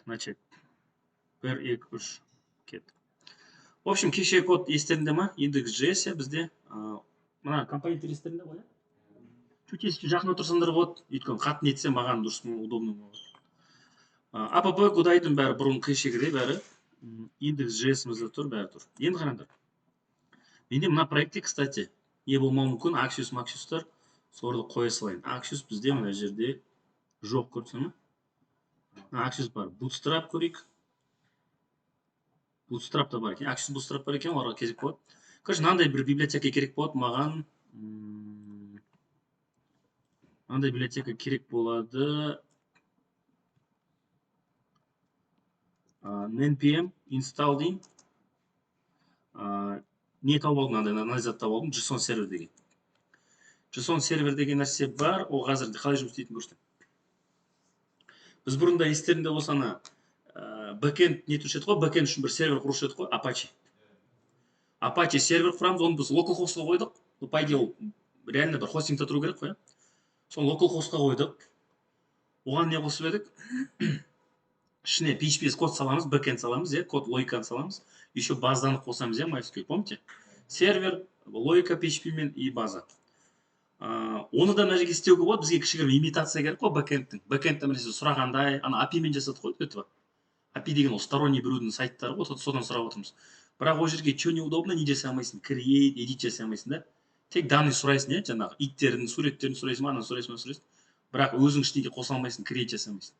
Значит, 1, 2, 3 кетті. В общем, кеше код естерінде ма? Index.js бізде мына компоненттер естерінде ғой. Чуть еске жақын отырсаңдар болады. Өйткені қатты нетсе маған дұрыс удобно болады. App кодайдың бәрі бұрын кешегідей бәрі Index.js-мізде тұр, бәрі тұр. Енді қараңдар. Менде мына проектте, кстати, не болмауы мүмкін, Axios Maxios-тар соларды қоя салайын. Axios бізде мына жерде жоқ, көрсеңіз. Axios бар. Bootstrap көрейік. Bootstrap та бар екен. Axios Bootstrap бар екен, оларға керек болады. Короче, мынандай бір библиотека керек болады маған. Мынандай библиотека керек болады. npm install дейін. Не тауып алдым, мынандай зат тауып алдым, JSON сервер деген. JSON сервер деген нәрсе бар, ол қазір қалай жұмыс істейтінін көрсетемін. Біз бұрында естерінде болсаны бэкенд нетуші еді ғой, бэкенд үшін бір сервер құрушы еді ғой, Apache. Apache сервер құрамыз, оны біз localhostқа қойдық. По идее, ол реально бір хостингта тұру керек қой. Соны localhostқа қойдық. Оған не қосып едік? Ішіне PHP код саламыз, бэкенд саламыз, код логиканы саламыз. Еще базаны қосамыз, MySQL, помните? Сервер, логика PHP мен и база. Оны да мына жерге істеуге болады, бізге кішігірім имитация керек қой бэкендтің. Бэкендтің нәрсе сұрағандай, API мен жасадық қой, өтіп. API деген ол сторонний біреудің сайттары ғой, содан сұрап отырмыз. Бірақ ол жерге что неудобно, не жасай алмайсың, create, edit жасай алмайсың да. Тек данный сұрайсың, жаңағы иттердің, суреттерін сұрайсың, ананы сұрайсың. Бірақ өзің ештеңе қоса алмайсың, create жасай алмайсың.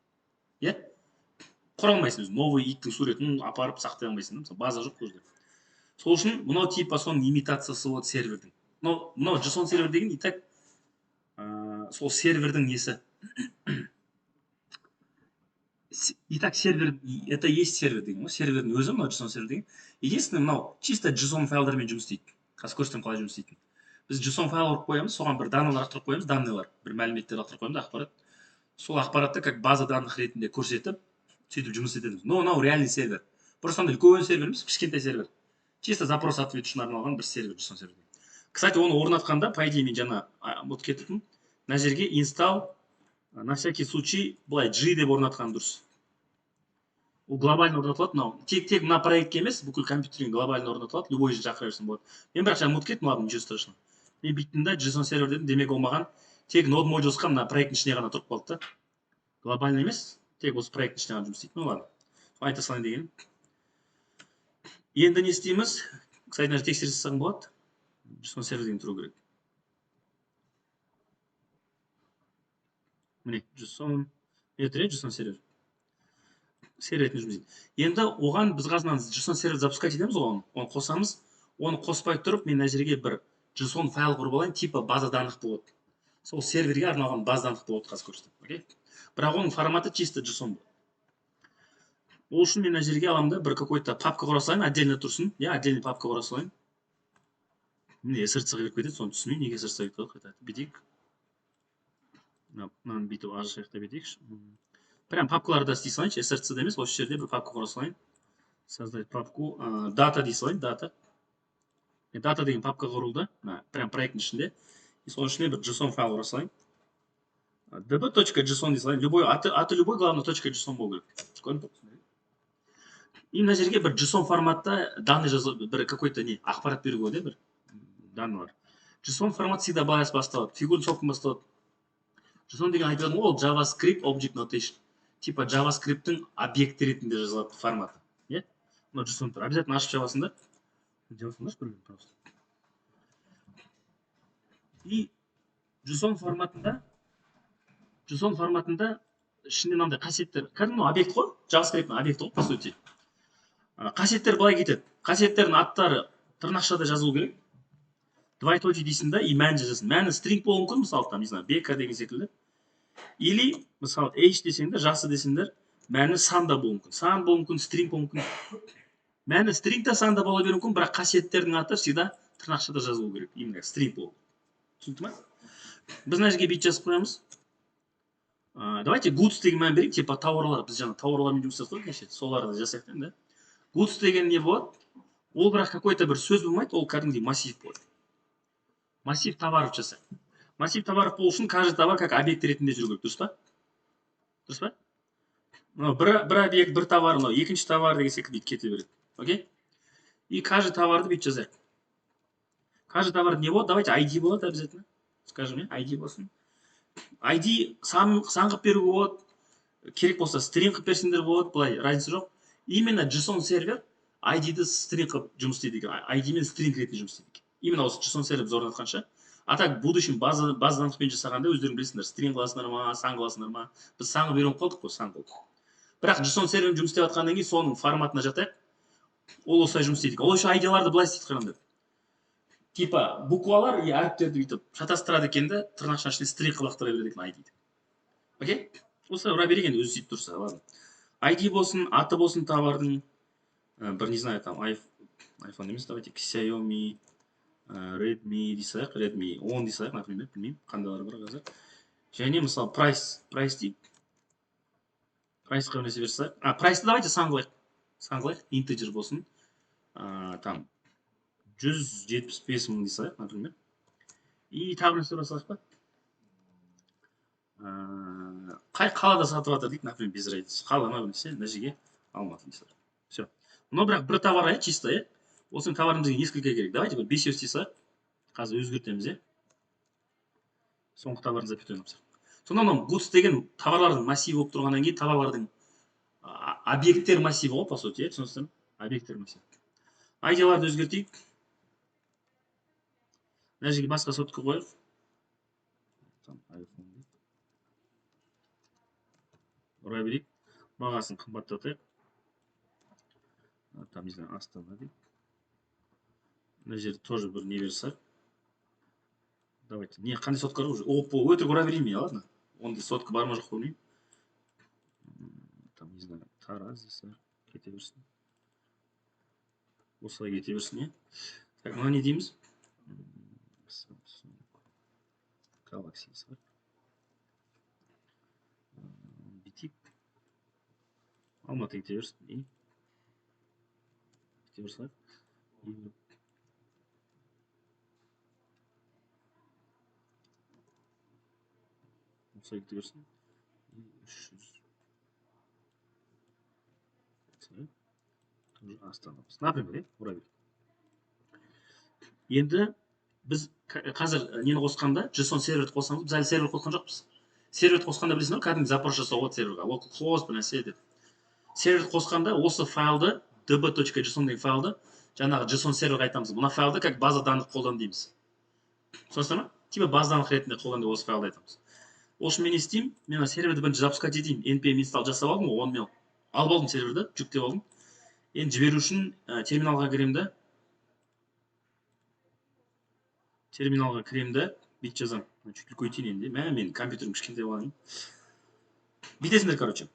Құра алмайсың өзің, новый иттің суретін апарып сақтай алмайсың, база жоқ ол жерде. Сол үшін мынау типа соның имитациясы болады сервердің. Мынау JSON сервер деген и так сол сервердің несі. И так сервер, это есть сервер деген ғой, сервердің өзі мынау JSON сервер деген. Единственное, мынау чисто JSON файлдармен жұмыс істейді. Қазір көрсетемін қалай жұмыс істейтінін. Біз JSON файл ұрып қоямыз, соған бір данныйлар лақтырып қоямыз, данныйлар, бір мәліметтер лақтырып қоямыз, ақпарат. Сол ақпаратты как база данных ретінде көрсетіп, сөйтіп жұмыс етеміз. Но мынау реальный сервер. Просто андай үлкен сервер емес, кішкентай сервер. Чисто запрос ответ үшін арналған бір сервер JSON сервер. Кстати, оны орнатқанда, по идее, мен жаңа вот кеттім. Мына жерге install на всякий случай былай G деп орнатқан дұрыс. Ол глобально орнатылады, мынау. Тек мына проектке емес, бүкіл компьютерге глобально орнатылады, любой жерде шақыра берсең болады. Мен бірақ жаңа ұмытып кеттім, ладно, ничего страшного. Мен бүйттім да JSON сервер дедім, демек ол маған тек Node Modules-қа мына проекттің ішіне ғана тұрып қалды да. Глобально емес, тек осы проекттің ішіне ғана жұмыс істейді. Ну ладно. Айта салайын дегенім. Енді не істейміз? Кстати, мына тексеріс жасаған болады. JSON сервер деген тұру керек. Міне, JSON сервер. Сервер ретінде жұмыс істейді. Енді оған біз қазір JSON сервер запускать етеміз оған. Оны қосамыз. Оны қоспай тұрып, мен мына жерге бір JSON файл құрып алайын, типа база данных болады. Сол серверге арналған база данных болады, қазір көрсетемін. Бірақ оның форматы чисто JSON болады. Ол үшін мен мына жерге аламын да, бір какой-то папка құра салайын, отдельно тұрсын. Отдельный папка құра салайын. Міне SRC керек кетеді, соны түсінейін, неге SRC керек кетеді. Бетейік. Мынаны бүйтіп ажырайықта бетейікші. Прям папкаларда істей салайыншы, SRC емес, осы жерде бір папка құра салайын. Создать папку. Data дей салайын, data. Data деген папка құрылды. Прям проекттің ішінде. И соның ішіне бір JSON файл құра салайын. db.json дей салайын. Аты любой, главное, .json болу керек. И мына жерге бір JSON форматта данный бір какой-то не ақпарат беруге болады, бір данныйлар. JSON формат всегда былай басталады, фигурный соқпен басталады. JSON деген айтып едім, ол JavaScript Object Notation. Типа JavaScript-тің объекті ретінде жазылады форматы. Мына JSON тұр. Обязательно ашып жабасыңдар. Жабасыңдаршы көрген просто. И JSON форматында ішінде мынандай қасиеттер. Кәдімгі объект қой, JavaScript-тің объекті ғой, по сути. Қасиеттер былай кетеді. Қасиеттердің аттары тырнақшада жазылу керек. Двоеточие дейсің да, и мән жазасың. Мәні string болуы мүмкін, мысалы, там, не знаю, бк деген секілді. Или, мысалы, h десеңдер, жасы десеңдер, мәні сан да болуы мүмкін. Сан болуы мүмкін, string болуы мүмкін. Мәні string та сан да бола беруі мүмкін, бірақ қасиеттердің аты всегда тырнақшада жазылу керек. Именно string болу. Түсінікті ма? Біз мына жерге бүйтіп жазып қоямыз. Давайте goods деген мән берейік, типа тауарлар, біз жаңа тауарлармен жұмыс жасадық неше, соларды жасайық да. Goods деген не болады? Ол бірақ какой-то бір сөз болмайды, ол кәдімгідей массив болады. Массив товаров жасайық. Массив товаров болу үшін каждый товар как объект ретінде жүру керек, дұрыс па? Дұрыс па? бір объект, бір товар, мынау екінші товар деген секілді бүйтіп кете береді. Окей? И каждый товарды бүйтіп жазайық. Каждый товар не болады? Давайте ID болады обязательно. Скажем, ID болсын. ID сан қылып беруге болады. Керек болса стринг қылып берсеңдер болады, былай разница жоқ. Именно JSON сервер ID-ді стринг қылып жұмыс істейді екен. ID мен стринг ретінде жұмыс істейді екен. Именно осы JSON сервер біз орнатқанша. А так, в будущем база данныхпен жасағанда өздерің білесіңдер, стринг қыласыңдар ма, сан қыласыңдар ма. Біз санға үйреніп қалдық қой, сан қылдық. Бірақ JSON сервермен жұмыс істеп жатқаннан кейін соның форматына жатайық. Ол осылай жұмыс істейді. Ол еще ID-ларды былай істейді қараңдар. Типа буквалар и әріптерді бүйтіп шатастырады екен де, тырнақшаның ішіне стринг қылып лақтыра береді екен ID-ді. Окей? Осылай ұра берген, өзі сөйтіп тұрса, ладно. ID болсын, аты болсын товардың, бір не знаю, там iPhone емес, давайте Xiaomi, Redmi дейсақ, Redmi 10 дейсақ, например, білмеймін, қандайлар бар қазір. Және мысалы price дейік. Price-қа нәрсе берсақ, price-ті давайте сан қылайық. Сан қылайық, integer болсын. Там 175 мың дейсақ, например. И тағы нәрсе басақ па? Қай қалада сатып жатыр дейік, например, без разницы. Қаланы білсе, мына жерге Алматы дейсақ. Все. Но бірақ бір товар чисто, Осының товарын бізге несколько керек. Давайте бір 5 істесақ. Қазір өзгертеміз, Соңғы товарын запятой напсақ. Сонда мынау goods деген товарлардың массиві болып тұрғаннан кейін товарлардың объекттер массиві ғой, по сути, түсінесіздер ме? Объекттер массиві. ID-ларды өзгертейік. Мына жерге басқа сотка қояйық. Ұрай берейік. Бағасын қымбаттатайық. Там, не знаю, Астана дейік. Мына жерде тоже бір не берсақ. Давайте. Не, қандай сотка уже? Опа, өтірік ұра берейін мен, ладно? Ондай сотка бар ма жоқ білмеймін. Там, не знаю, Тараз дейсақ. Кете берсін. Осылай кете берсін, Так, мына не дейміз? Galaxy дейсақ. Битик. Алматы кете берсін. Кете берсақ. Осылай кете берсін. 300. Тоже Астанамыз. Например, ұра берейік. Енді біз қазір нені қосқанда, JSON серверді қосамыз, біз әлі сервер қосқан жоқпыз. Серверді қосқанда білесіңдер, кәдімгі запрос жасауға болады серверға. Localhost бір нәрсе деп. Серверді қосқанда осы файлды, db.json деген файлды, жаңағы JSON серверға айтамыз. Мына файлды как база данных қолдан дейміз. Сонысыздар ма? Типа база данных ретінде қолдан деп осы файлды айтамыз. Ол үшін мен не істеймін? Мен серверді бірінші запускать етейін. npm install жасап алдым, оны мен алып алдым серверді, жүктеп алдым. Енді жіберу үшін терминалға кіремді. Терминалға кіремді, бит жазам. Чуть үлкейтейін енді. Мен компьютерім кішкентай болғаннан. Бүйтесіңдер, короче.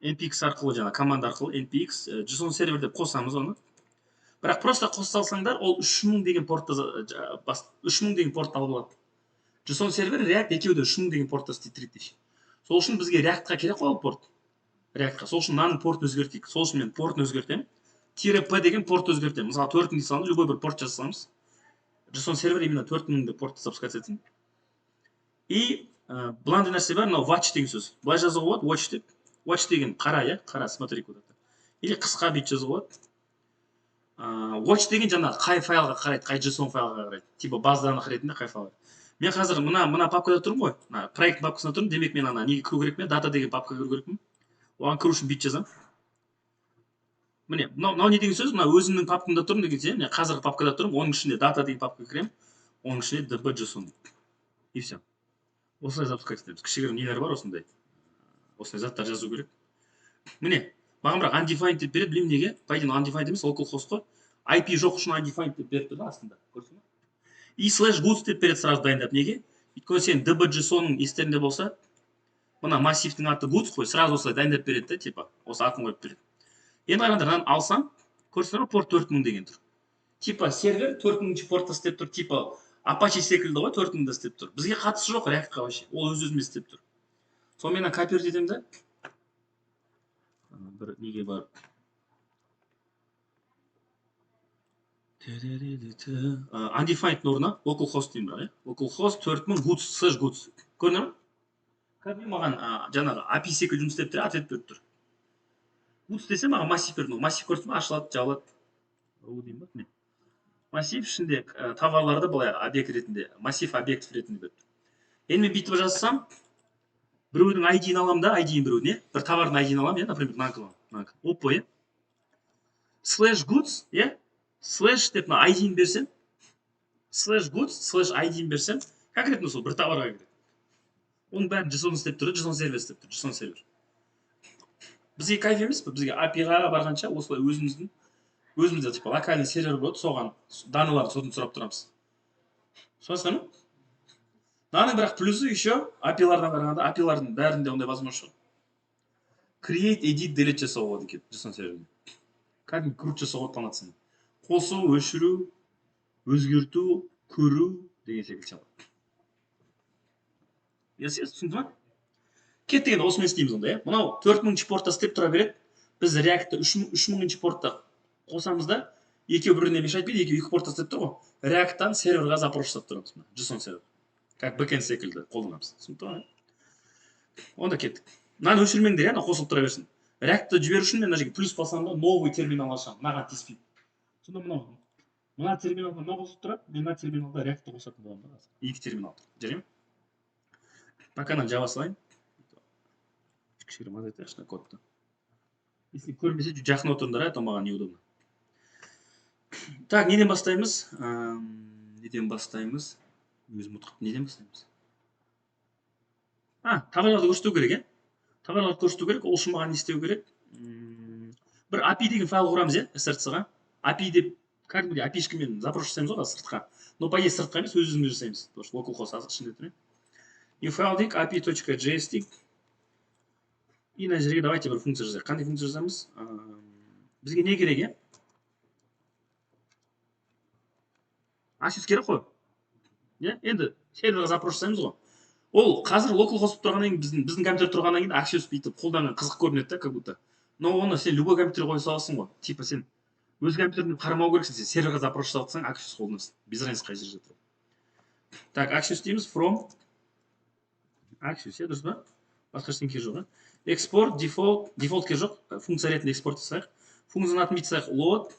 npx арқылы жаңа команда арқылы npx JSON сервер деп қосамыз оны. Бірақ просто қоса салсаңдар, ол 3000 деген портта 3000 деген портта алып алады. JSON сервер React екеуі де 3000 деген портта істейді. Сол үшін бізге React-қа керек қой ол порт. React-қа. Сол үшін мынаның портын өзгертейік. Сол үшін мен портын өзгертемін. -p деген порт өзгертемін. Мысалы 4000 дей саламыз, любой бір порт жасасамыз. JSON сервер именно 4000 портты запускать етсін. И бұландай нәрсе бар, мынау watch деген сөз. Былай жазуға болады, watch деп. Watch деген қара, қара, смотри куда-то. Или қысқа бит жазуға болады. Watch деген жаңа қай файлға қарайды, қай JSON файлға қарайды. Типа база данных ретінде қай файлға. Мен қазір мына папкада тұрмын ғой. Мына проект папкасында тұрмын. Демек мен ана неге кіру керек мен? Data деген папкаға кіру керекпін. Оған кіру үшін бит жазамын. Міне, мынау не деген сөз? Мына өзімнің папкамда тұрмын деген сөз. Мен қазіргі папкада тұрмын. Оның ішінде data деген папкаға кіремін. Оның ішінде db.json. И все. Осылай запускать етеміз. Кішігірім нелер бар осындай. Осындай заттар жазу керек. Міне, маған бірақ undefined деп береді, білмеймін неге. По идее, undefined емес, localhost қой. IP жоқ үшін undefined деп беріп тұрды астында. Көрсің бе? И /goods деп береді сразу дайындап. Неге? Өйткені сен db.json-ның естерінде болса, мына массивтің аты goods қой, сразу осылай дайындап береді, типа, осы атын қойып береді. Енді қараңдар, алсам, көрсеңдер порт 4000 деген тұр. Типа сервер 4000 портта істеп тұр, типа Apache секілді ғой 4000-да істеп тұр. Бізге қатысы жоқ React-қа вообще. Ол өз-өзіме істеп тұр. Сонымен копировать етемін да. Бір неге бар. Undefined орнына localhost деймін бірақ, localhost 4000 goods/goods. Көрдіңдер ме? кәдімгі маған жаңағы API секілді жұмыс істеп тұр, ответ беріп тұр. Goods десе маған массив берді. Массив көрсін бе, ашылады, жабылады. Деймін ба? Міне. Массив ішінде товарларды былай объект ретінде, массив объект ретінде берді. Енді мен бүйтіп жазсам, біреудің ID-ін аламын да, ID-ін біреудің, не? Бір товардың ID-ін аламын, например, мынакі. Oppo, е? Slash goods, е? Slash деп мына ID-ін берсем, slash goods, slash ID-ін берсем, конкретно сол бір товарға кіреді. Оның бәрін JSON істеп тұр, JSON сервер істеп тұр, JSON сервер. Бізге кайф емес пе? Бізге API-ға барғанша осылай өзімізде типа локальный сервер болады, соған даныларды содан сұрап тұрамыз. Соңғысқа ма? Мынаның бірақ плюсы еще API-лардан қарағанда, API-лардың бәрінде ондай возможность жоқ. Create, edit, delete жасауға болады екен JSON серверінде. Кәдімгі крут жасауға полноценный. Қосу, өшіру, өзгерту, көру деген секілді шамалы. Түсінді ма? Кеттік енді осымен істейміз онда, е? Мынау 4000 портта істеп тұра береді. Біз React-ты 3000 портта қосамыз да, екеу біріне мешать етпейді, екеу екі портта істеп тұр ғой. React-тан серверға запрос жасап тұрамыз. JSON сервер. Как backend секілді қолданамыз. Түсінді ма? Онда кеттік. Мынаны өшірмеңдер, ана қосылып тұра берсін. React-ты жіберу үшін мен мына жерге плюс басамын да, новый терминал ашамын. Мынаған тиіспейді. Сонда мына терминалға мынау қосылып тұрады, мен мына терминалда React-ты қосатын боламын. Екі терминал тұр. Жарай ма? Пока Java салайын. Кішігірім азайтайықшы кодты. Если көрмесе жақын отырыңдар, то маған неудобно. Так, неден бастаймыз? Неден бастаймыз? Өзім ұтқып, неден бастаймыз? Товарларды көрсету керек, е? Товарларды көрсету керек, ол үшін маған не істеу керек? Бір API деген файл құрамыз, е? SRC-ға. API деп, кәдімгідей API-шкімен запрос жасаймыз ғой, сыртқа. Но по идее сыртқа емес, өзіміз жасаймыз. Потому что localhost ішінде тұр. New файл дейік, api.js дейік. И мына жерге давайте бір функция жазайық. Қандай функция жазамыз? Бізге не керек, е? Axios керек қой. Енді серверға запрос жасаймыз ғой. Ол қазір localhost тұрғаннан кейін, біздің компьютер тұрғаннан кейін Axios бүйтіп қолданған қызық көрінеді да, как будто. Но оны сен любой компьютерге қоя саласың ғой. Типа сен өз компьютеріңді қарамау керексің, сен серверға запрос жасап жатсаң Axios қолданасың. Без разницы қай жерде жатыр. Так, Axios дейміз from Axios, е, дұрыс па? Басқа ештеңе жоқ, е? Export, default ке жоқ, функция ретінде экспорт жасайық. Функцияның атын бүйтсек load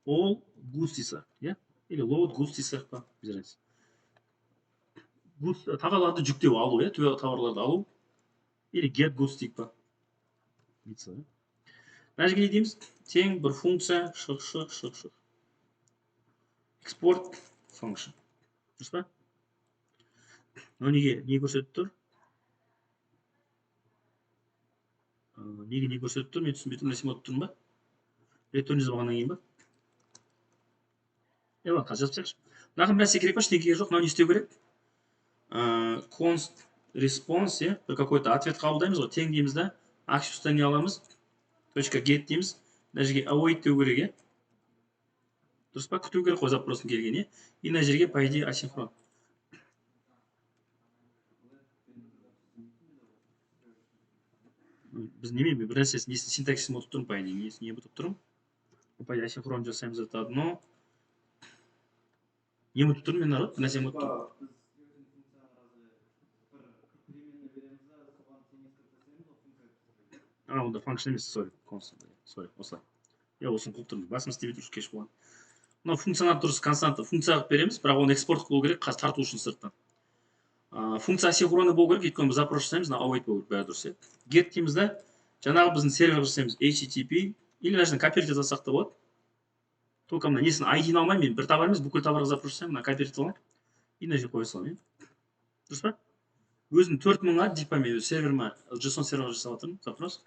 all goods дейсек, е? Или load goods дейсек па, без разницы. Goods товарларды жүктеу алу, е? Товарларды алу. Или get goods дейік па. Бүйтсек, е? Мына жерге не дейміз? Тең бір функция шық. Export function. Дұрыс па? Но неге не көрсетіп тұр? Неге не көрсетіп тұр? Мен түсінбейтін нәрсе болып тұрмын ба? Return жазып алғаннан кейін ба? Ладно, қазір жазып тастайықшы. Мынаған бір нәрсе керек па? Ештеңе жоқ. Мынау не істеу керек? Const response, е? Бір какой-то ответ қабылдаймыз ғой. Тең дейміз да. Axios'тан не аламыз? .get дейміз. Мына жерге await деу керек, е? Дұрыс па? Күту керек қой запростың келген, е? И мына жерге по идее асинхрон. Біз немен бір нәрсесін синтаксисін ұмытып тұрмын, по идее. Не ұмытып тұрмын? По идее асинхрон жасаймыз, это одно. Не ұмытып тұрмын мен, народ? Нәрсе ұмытып тұрмын. Онда function емес, sorry, осылай. Осын қылып тұрмыз. Басым істемей тұршы кеш болған. Мынау функцияны дұрыс константа функцияға береміз, бірақ оны экспорт қылу керек, қазір тарту үшін сырттан. Функция асинхронды болу керек, өйткені біз запрос жасаймыз, мына await болу керек, бәрі дұрыс, е? Get дейміз да, жаңағы біздің сервер жасаймыз HTTP, или даже копировать жасасақ та болады. Только мына несін ID-ні алмаймын, мен бір товар емес, бүкіл товарға запрос жасаймын, мына копировать аламын. И мына жерге қоя саламын, е? Дұрыс па? Өзім 4000-ға типа мен серверіме JSON сервер жасап жатырмын, запрос.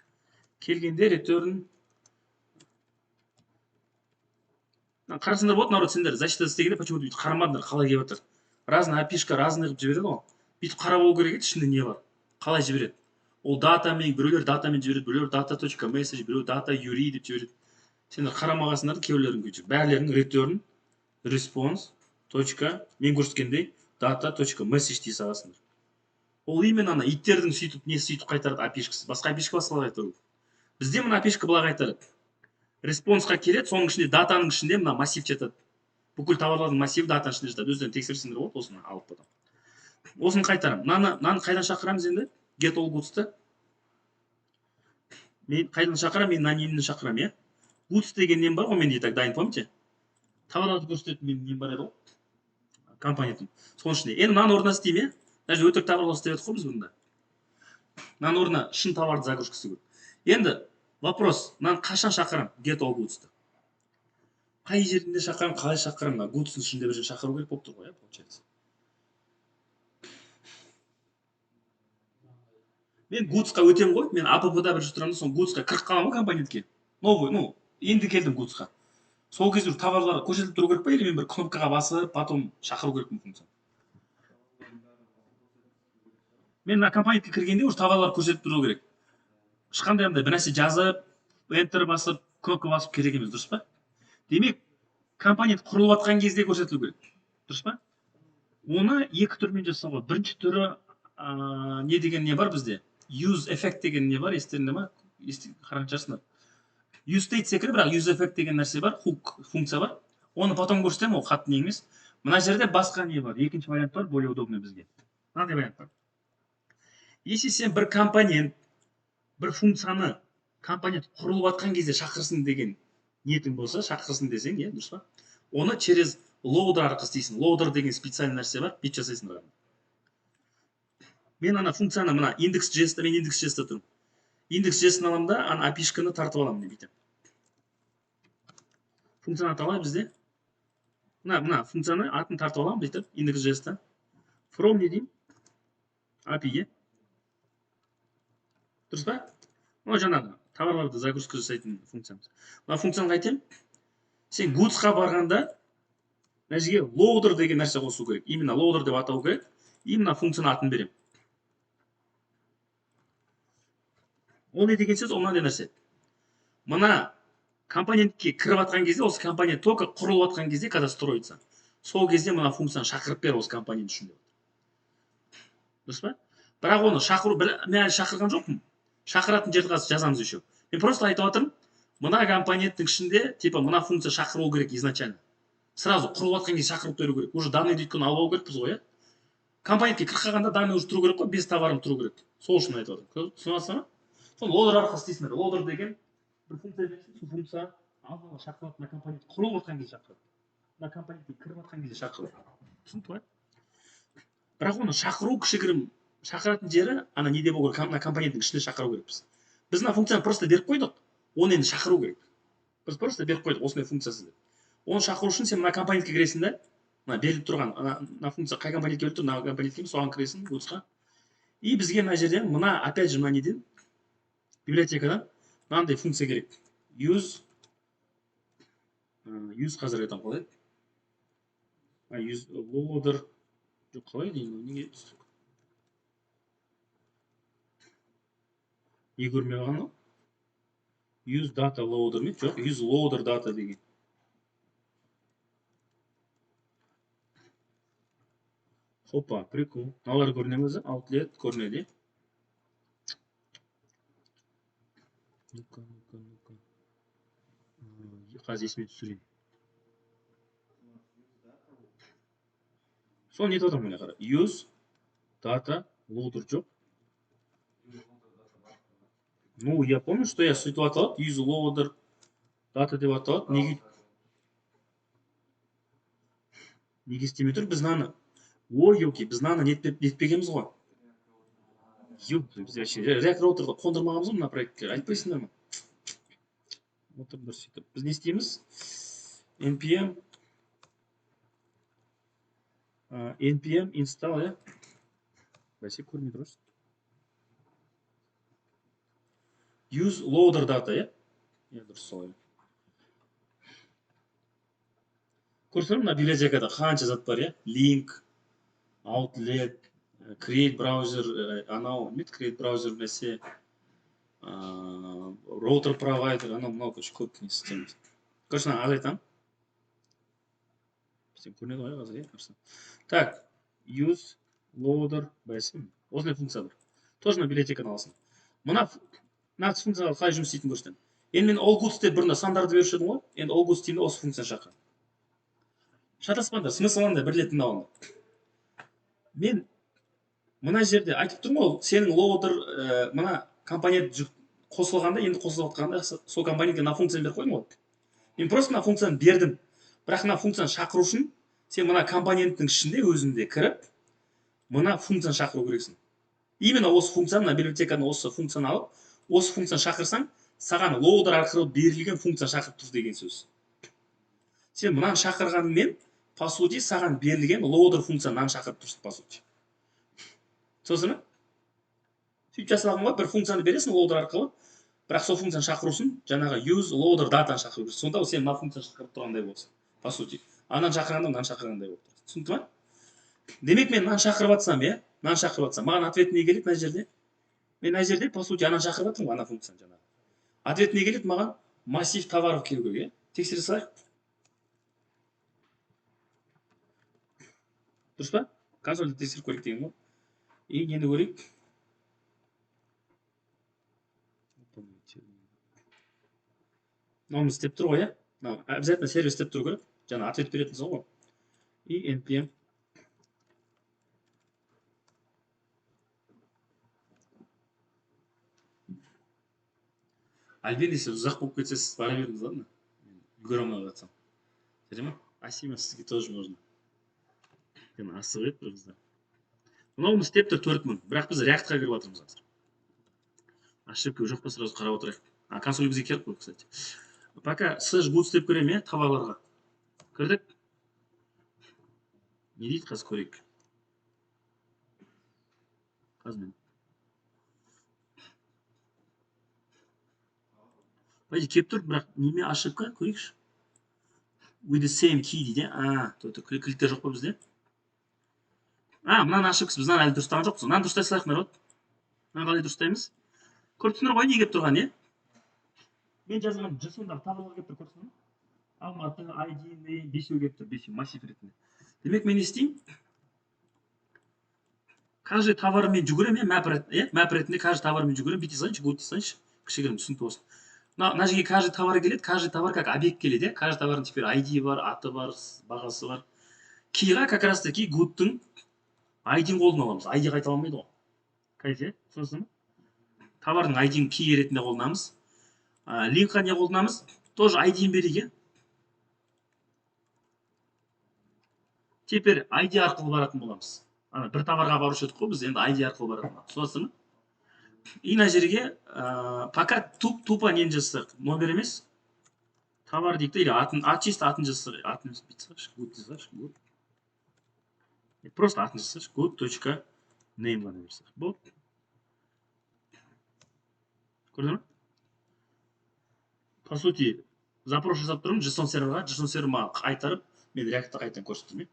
Келгенде return қарасыңдар болады, народ, сендер защита істегенде почему-то бүйтіп қарамадыңдар, қалай келіп жатыр. Разный API-шка разный қылып жібереді ғой. Бүйтіп қарап алу керек еді, ішінде не бар, қалай жібереді. Ол датамен, біреулер датамен жібереді, біреулер data.message, біреу data URI деп жібереді. Сендер қарамағансыңдар, кейбіреулерің көйтіп. Бәрілерің return response мен көрсеткендей data.message дей саласыңдар. Ол именно ана иттердің сөйтіп не сөйтіп қайтарады API-шкасы. Басқа API-шка басқалай қайтарады. Бізде мына API-шка былай қайтарады. Респонсқа келеді, соның ішінде датаның ішінде мына массив жатады. Бүкіл товарлардың массиві датаның ішінде жатады. Өздерің тексерсеңдер болады, осыны алып потом. Осыны қайтарамын. Мынаны қайдан шақырамыз енді? Get all goods'ты. Мен қайдан шақырамын? Мен мына нені шақырамын, иә? Goods деген нем бар ғой менде так дайын, помните? Товарларды көрсететін менің нем бар еді ғой? Компонентім. Соның ішінде. Енді мынаның орнына істеймін, иә? Даже өтірік товарлар істеп едік қой біз бұнда. Мынаның орнына шын товарды загрузкасы керек. Енді вопрос, мынаны қашан шақырамын? Get all goods'ты. Қай жерінде шақырамын, қалай шақырамын? Goods'ын ішінде бір жерде шақыру керек болып тұр ғой, иә, получается. Мен Goods'қа өтем ғой. Мен APP-да бір тұрамын, соң Goods'қа кіріп қаламын ғой компонентке. Новый, енді келдім Goods'қа. Сол кезде товарлар көрсетіліп тұру керек па, или мен бір кнопкаға басып, потом шақыру керекпін функцияны? Мен мына компонентке кіргенде уже товарлар көрсетіп тұру керек. Ешқандай андай бір нәрсе жазып, Enter басып, кнопка басып керек емес, дұрыс па? Демек, компонент құрылып жатқан кезде көрсетілу керек. Дұрыс па? Оны екі түрмен жасауға. Бірінші түрі не деген не бар бізде? Use effect деген не бар, естеріңде ма? Қараңғы жасындар. Use state секілді, бірақ use effect деген нәрсе бар, hook функция бар. Оны потом көрсетемін, ол қатты не емес. Мына жерде басқа не бар? Екінші вариант бар, более удобный бізге. Мынандай вариант бар. Если сен бір компонент, бір функцияны компонент құрылып жатқан кезде шақырсын деген ниетің болса, шақырсын десең, иә, дұрыс па? Оны через loader арқылы істейсің. Loader деген специальный нәрсе бар, бүйтіп жасайсың. Мен ана функцияны мына index.js'та, мен index.js'та тұрмын. Index.js'ын аламын да, ана API-шканы тартып аламын деп бүйтіп. Функцияны аталай бізде. Мына функцияны атын тартып аламын бүйтіп, index.js'та. From не деймін? API-ге. Дұрыс па? Мына жаңағы товарларды загрузка жасайтын функциямыз. Мына функцияны қайтем. Сен Goods'қа барғанда, мына жерге loader деген нәрсе қосу керек. Именно loader деп атау керек. Именно функцияны атын берем. Ол не деген сөз? Ол мынандай нәрсе. Мына компонентке кіріп жатқан кезде, осы компонент только құрылып жатқан кезде, когда строится. Сол кезде мына функцияны шақырып бер осы компонент үшін деп. Дұрыс па? Бірақ оны шақыру, мен әлі шақырған жоқпын. Шақыратын жерді жазамыз еще. Мен просто айтып жатырмын, мына компоненттің ішінде, типа мына функция шақыру керек изначально. Сразу құрылып жатқан кезде шақырып беру керек. Уже данныйды өйткені алып алу керекпіз ғой, иә? Компонентке кіріп қалғанда данный уже тұру керек қой, без товарым тұру керек. Сол үшін айтып жатырмын. Түсініп жатсың ба? Соны loader арқылы істейсіңдер. Loader деген бір функция бересің, сол функция алдын ала шақырады, мына компонент құрылып жатқан кезде шақырады. Мына компонентке кіріп жатқан кезде шақырады. Түсінді ғой? Бірақ оны шақыру кішігірім шақыратын жері ана неде болу керек, мына компоненттің ішінде шақыру керекпіз. Біз мына функцияны просто беріп қойдық, оны енді шақыру керек. Біз просто беріп қойдық осындай функциясы деп. Оны шақыру үшін сен мына компонентке кіресің да, мына беріліп тұрған мына функция қай компонентке беріліп тұр, мына компонентке соған кіресің Goods'қа. И бізге мына жерден мына опять же мына неден библиотекадан мынандай функция керек. Use қазір айтам қалай? Use loader жоқ қалай дейін, неге түстік? Не көрмей қалған ғой? Use data loader ме? Жоқ, use loader data деген. Хопа, прикол. Налар көрінеміз өзі, outlet көрінеді. Нүка. Қазір есіме түсірейін. Сол не айтып отырмын, қара. Use data loader жоқ. Ну, я помню, что я сөйтіп аталады. Use loader data деп аталады. Неге істемей тұр? Біз наны ой-елки, біз наны нетпегенбіз ғой. Біз React Router'ды қондырмағанбыз ғой мына проектке. Айтпайсыңдар ма? Отырыңдар сөйтіп. Біз не істейміз? npm install, иә? Бәсе көрмей тұрсыз. Use loader data, иә? Иә, дұрыс солай. Көрсеңдер мына библиотекада қанша зат бар, иә? Link, outlet, create browser, анау, create browser нәрсе, router provider, анау мынау көп не істейміз. Көрсең, аз айтам. Сен көрінеді ғой қазір, иә? Так, use loader, бәсім. Осындай функция бар. Тоже мына библиотеканы аласың. Мына функцияға қалай жұмыс істейтін көрсетемін. Енді мен all goods деп бұрында стандартты беруші едім ғой. Енді all goods деймін, осы функцияны шақырам. Шатаспаңдар, смысл мынандай, бір рет тыңдап алыңдар. Мен мына жерде айтып тұрмын ғой, сенің loader мына компонент қосылғанда, енді қосылып жатқанда сол компонентке мына функцияны беріп қойдым ғой. Мен просто мына функцияны бердім. Бірақ мына функцияны шақыру үшін сен мына компоненттің ішінде өзінде кіріп, мына функцияны шақыру керексің. Именно осы функцияны, мына библиотеканы осы функцияны алып, осы функцияны шақырсаң, саған loader арқылы берілген функцияны шақырып тұр деген сөз. Сен мынаны шақырғанмен, по сути, саған берілген loader функцияны мынаны шақырып тұрсың, по сути. Түсінесің бе? Сөйтіп жасалған ғой, бір функцияны бересің loader арқылы, бірақ сол функцияны шақыру үшін жаңағы use loader data шақыру керексің. Сонда сен мына функцияны шақырып тұрғандай болсын, по сути. Ананы шақырғанда мынаны шақырғандай болып тұрады. Түсінді ма? Демек мен мынаны шақырып жатсам, иә, мынаны шақырып жатсам, маған ответ не келеді мына жерде? Мен мына жерде, по сути, ананы шақырып жатырмын ғой, ана функцияны жаңағы. Ответ не келеді маған? Массив товаров келу керек, иә? Тексере салайық. Дұрыс па? Консольді тексеріп көрейік деген ғой. И енді көрейік. Мынауымыз істеп тұр ғой, иә? Обязательно сервис істеп тұру керек. Жаңа ответ беретін сол ғой. И npm. Альбин, если ұзақ болып кетсе, сіз бара беріңіз, ладно? Үлгере алмай жатсам. Жарай ма? Асима, сізге тоже можно. Мен асығып еді бір қыздар. Мынауымыз істеп тұр 4000. Бірақ біз React-қа кіріп жатырмыз қазір. Ошибка жоқ па, сразу қарап отырайық. Консоль бізге келіп қой, кстати. Пока slash good істеп көремін, иә, товарларға. Кірдік. Не дейді, қазір көрейік. Қазір мен. Байде кеп тұр, бірақ неме ошибка көрейікші. With the same key дейді. Кликтер жоқ па бізде? Мынаны ошибкасы, біз мынаны әлі дұрыстаған жоқпыз. Мынаны дұрыстай салайық, народ. Мынаны қалай дұрыстаймыз? Көріп тұрсыңдар ғой, не кеп тұрған, иә? Мен жазған JSON-дағы товарлар кеп тұр, көріп тұрсыңдар ма? Алматы, ID, name, бесеу кеп тұр, бесеу, массив ретінде. Демек мен не істеймін? Каждый товармен жүгіремін, мәп ретінде каждый товармен жүгіремін, бүйте салайыншы, good десайыншы, кішігірім түсінікті болсын. Мына жерге каждый товар келеді, каждый товар как объект келеді, каждый товардың теперь ID бар, аты бар, бағасы бар. Кейға как раз таки good'тың ID-ін қолдана аламыз. ID қайталамайды ғой. Кайфе, түсінесің бе? Товардың ID-ін key ретінде қолданамыз. Линкқа не қолданамыз? Тоже ID-ін берейік. Теперь ID арқылы баратын боламыз. Бір товарға барушы едік қой, біз енді ID арқылы баратын боламыз. Түсінесің бе? И мына жерге пока тупо нені жазсақ, номер емес, товар дейік, или ат чисто атын жазсақ, атын бүйте салайықшы, good жазайықшы, good. Просто атын жазсайшы, good.name ғана берсек. Болды. Көрдің бе? По сути, запрос жасап тұрмын JSON серверға, JSON сервер маған қайтарып, мен React-та қайтадан көрсетемін.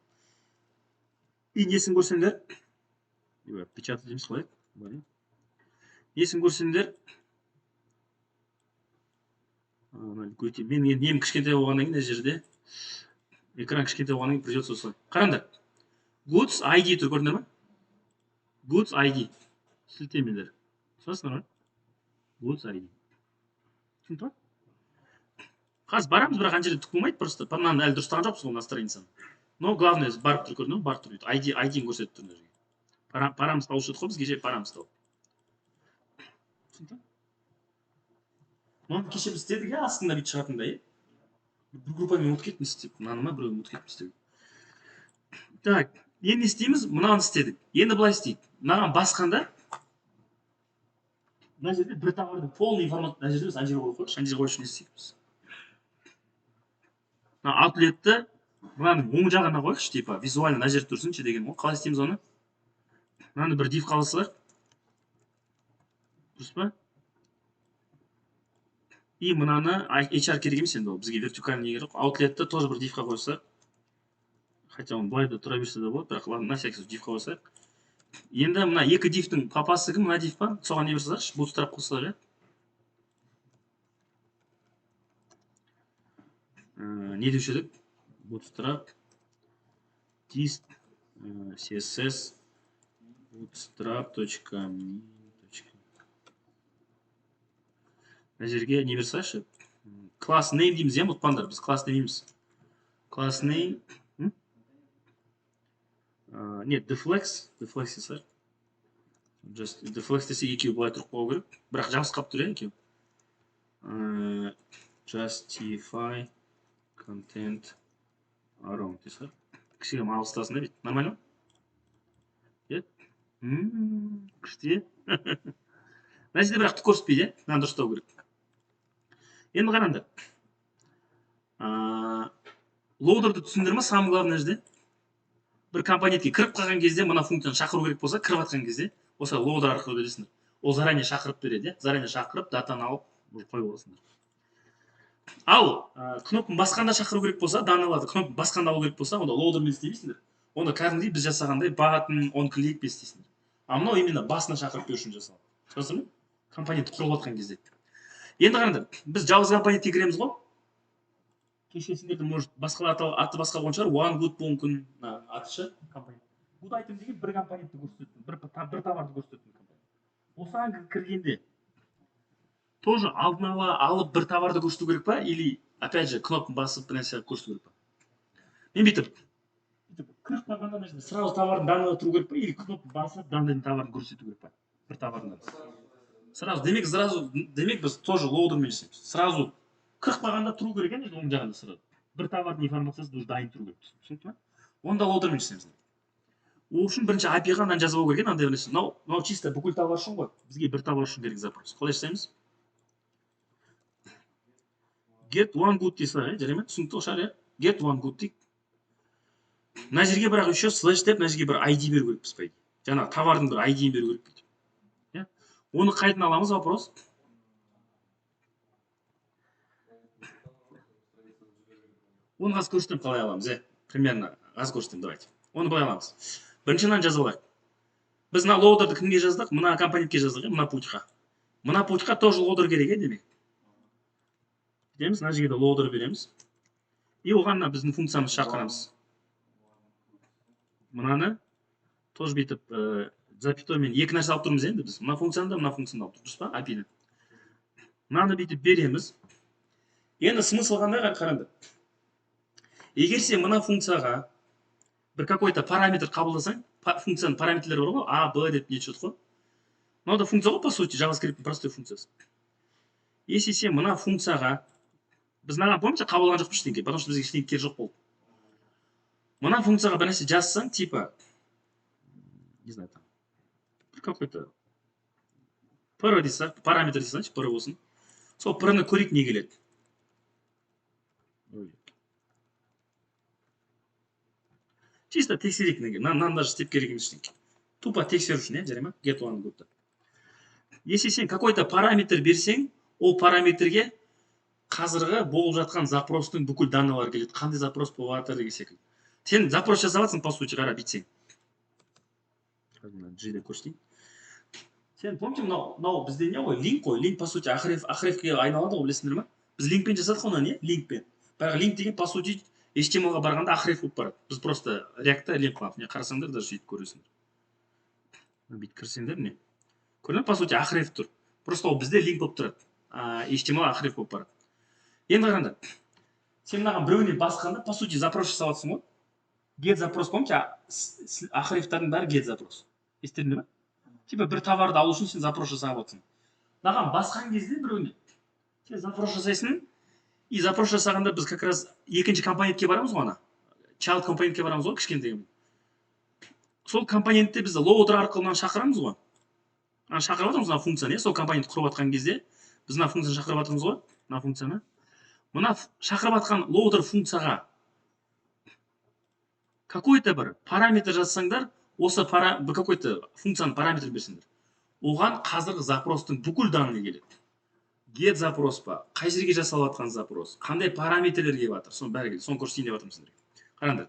И несін көрсеңдер, печатать дейміз қалай? Несін көрсеңдер, мен нем кішкентай болғаннан кейін, жерде экран кішкентай болғаннан кейін придется осылай. Қараңдар. Goods ID тұр, көрдіңдер ме? Goods ID. Сілтемелер. Түсінесіңдер ме? Goods ID. Түсінді ме? Қазір барамыз, бірақ ана жерде түк болмайды, просто мынаны әлі дұрыстаған жоқпыз ол настроенияны. Но главное барып тұр, көрдің бе? Барып тұр. ID-ін көрсетіп тұр мына жерге. Парамыз тауып қой, біз кеше парамыз тауып. Түсінді ме? Мынаны кеше біз істедік, астында бүйтіп шығатындай. Бір группамен ұмытып кеттім істеп, мынаны ма біреуін ұмытып кеттім істеп. Так, енді не істейміз? Мынаны істедік. Енді былай істейік. Мынаған басқанда мына жерде бір товардың полный информация, мына жерде біз ана жерге қойып қойшы, ана жерге қойып не істейік біз? Аутлетті мынаның оң жағына қойықшы, типа визуально мына жерде тұрсыншы деген ғой. Қалай істейміз оны? Мынаны бір div қаласылар. Дұрыс па? И мынаны HR керек емес енді ол, бізге вертикальный керек. Аутлетті тоже бір div-қа қойсақ. Хотя он былай да тұра берсе де болады, бірақ ладно, на всякий случай div-қа қойсақ. Енді мына екі div-тің папасы кім? Мына div па? Соған не берсаларшы, bootstrap қосылар, не деуші едік? Bootstrap dist css bootstrap.me. Мына жерге не берсайшы? Class name дейміз, ұмытпаңдар, біз class дейміз. Class name. Нет, deflex. just deflex десе екеуі былай тұрып қалу керек, бірақ жабысқап тұр екеуі. Justify content around десе кішігірім алыстасын да дейді. Нормально ма? Иә? Күшті. Мына жерде бірақ көрсетпейді, мынаны дұрыстау керек. Енді қараңдар. Лоудерді түсіндір ма? Самое главное жерде. Бір компонентке кіріп қалған кезде мына функцияны шақыру керек болса, кіріп жатқан кезде, осы лоудер арқылы бересіңдер. Ол заранее шақырып береді, заранее шақырып, датаны алып, қойып аласыңдар. Ал кнопканы басқанда шақыру керек болса, даналарды кнопканы басқанда алу керек болса, онда лоудермен істемейсіңдер. Онда кәдімгідей біз жасағандай button, on click істейсіңдер. А мынау именно басына шақырып беру үшін жасалады. Түсінесіңдер ме? Компонент құрылып жатқан кезде. Енді қараңдар, біз жалғыз компонентке кіреміз ғой. Кешесіңдерді, может, аты басқа болған шығар, one good болуы мүмкін, аты ше компонент. Good item деген бір компонентті көрсететін, бір товарды көрсететін компонент. Осыған кіргенде тоже алдын ала алып бір товарды көрсету керек па, или опять же кнопканы басып бір нәрсе көрсету керек па? Мен бүйтіп кіріп қалғанда сразу товардың данныйлы тұру керек па, или кнопканы басып данный товарын көрсету керек па? Бір товардан. Сразу, демек біз тоже лоудермен жасаймыз. Сразу кіріп қалғанда тұру керек емес, оң жағында сразу. Бір товардың информациясы уже дайын тұру керек. Түсінікті ме? Онда лоудермен жасаймыз. Ол үшін бірінші API-ға мынаны жазып алу керек, андай нәрсе. Мынау чисто бүкіл товар үшін ғой. Бізге бір товар үшін керек запрос. Қалай жасаймыз? Get one good дейсіз, жарай ма? Түсінікті шығар, иә? Get one good дейік. Мына жерге бірақ еще слэш деп, мына жерге бір ID беру керекпіз, по идее. Жаңағы товардың бір ID-ін беру керек дейді. Иә? Оны қайдан аламыз, вопрос? Оны қазір көрсетем қалай аламыз, примерно қазір көрсетем, давайте. Оны былай аламыз. Бірінші мынаны жазып алайық. Біз мына лоудерді кімге жаздық? Мына компонентке жаздық, мына путьқа. Мына путьқа тоже лоудер керек, демек. Береміз, мына жерге де лоудер береміз. И оған біздің функциямыз шақырамыз. Мынаны тоже бүйтіп запятоймен екі нәрсе алып тұрмыз енді біз. Мына функцияны да, мына функцияны алып тұрмыз ба? API-ні. Мынаны бүйтіп береміз. Енді смысл қандай, қараңдар. Егер сен мына функцияға бір какой-то параметр қабылдасаң, функцияның параметрлері бар ғой, A, B деп не что-то ғой. Мынау да функция ғой, по сути, JavaScript-тің простой функциясы. Если сен мына функцияға, біз мынаған помните, қабылдаған жоқпыз ештеңке, потому что бізге ештеңе керек жоқ болды. Мына функцияға бір нәрсе жазсаң, типа, не знаю, там, какой-то пр дейсің, параметр дейсің, пр болсын. Сол пр-ны көрейік не келеді. Чисто тексерейік неге. Мынаны даже істеп керек емес ештеңке. Тупо тексеру үшін, жарай ма? Get one good. Если сен какой-то параметр берсең, ол параметрге қазіргі болып жатқан запростың бүкіл даналары келеді. Қандай запрос болып жатыр деген секілді. Сен запрос жасап жатсың, по сути, қара бүйтсең. G-де көрсетейін. Сен помните, мынау бізде не ғой? Линк қой. Линк, по сути, ахрефке айналады ғой, білесіңдер ма? Біз линкпен жасадық қой, не? Линкпен. Бірақ линк деген, по сути, HTML-ға барғанда ахреф болып барады. Біз просто React-та линк қылып, не қарасаңдар, даже сөйтіп көресіңдер. Бүйтіп кірсеңдер, не? Көрдің, по сути, ахреф тұр. Просто ол бізде линк болып тұрады. HTML ахреф болып барады. Енді қараңдар. Сен мынаған біреуіне басқанда, по сути, запрос жасап жатсың ғой. Get запрос, помните, ахрефтардың бәрі get запрос. Естідің бе? Типа бір товарды алу үшін сен запрос жасап жатсың. Мынаған басқан кезде біреуіне сен запрос жасайсың, и запрос жасағанда біз как раз екінші компонентке барамыз ғой, ана. Child компонентке барамыз ғой, кішкентай. Сол компонентте біз loader арқылы шақырамыз ғой. Шақырып жатырмыз мына функцияны, сол компонентті құрып жатқан кезде біз мына функцияны шақырып жатырмыз ғой, мына функцияны. Мына шақырып жатқан loader функцияға какой-то бір параметр жазсаңдар, осы бір какой-то функцияның параметр берсеңдер. Оған қазіргі запростың бүкіл данные келеді. Get запрос па, қай жерге жасалып жатқан запрос, қандай параметрлер келіп жатыр, соның бәрі келеді. Соны көрсетейін деп жатырмын сіздерге. Қараңдар.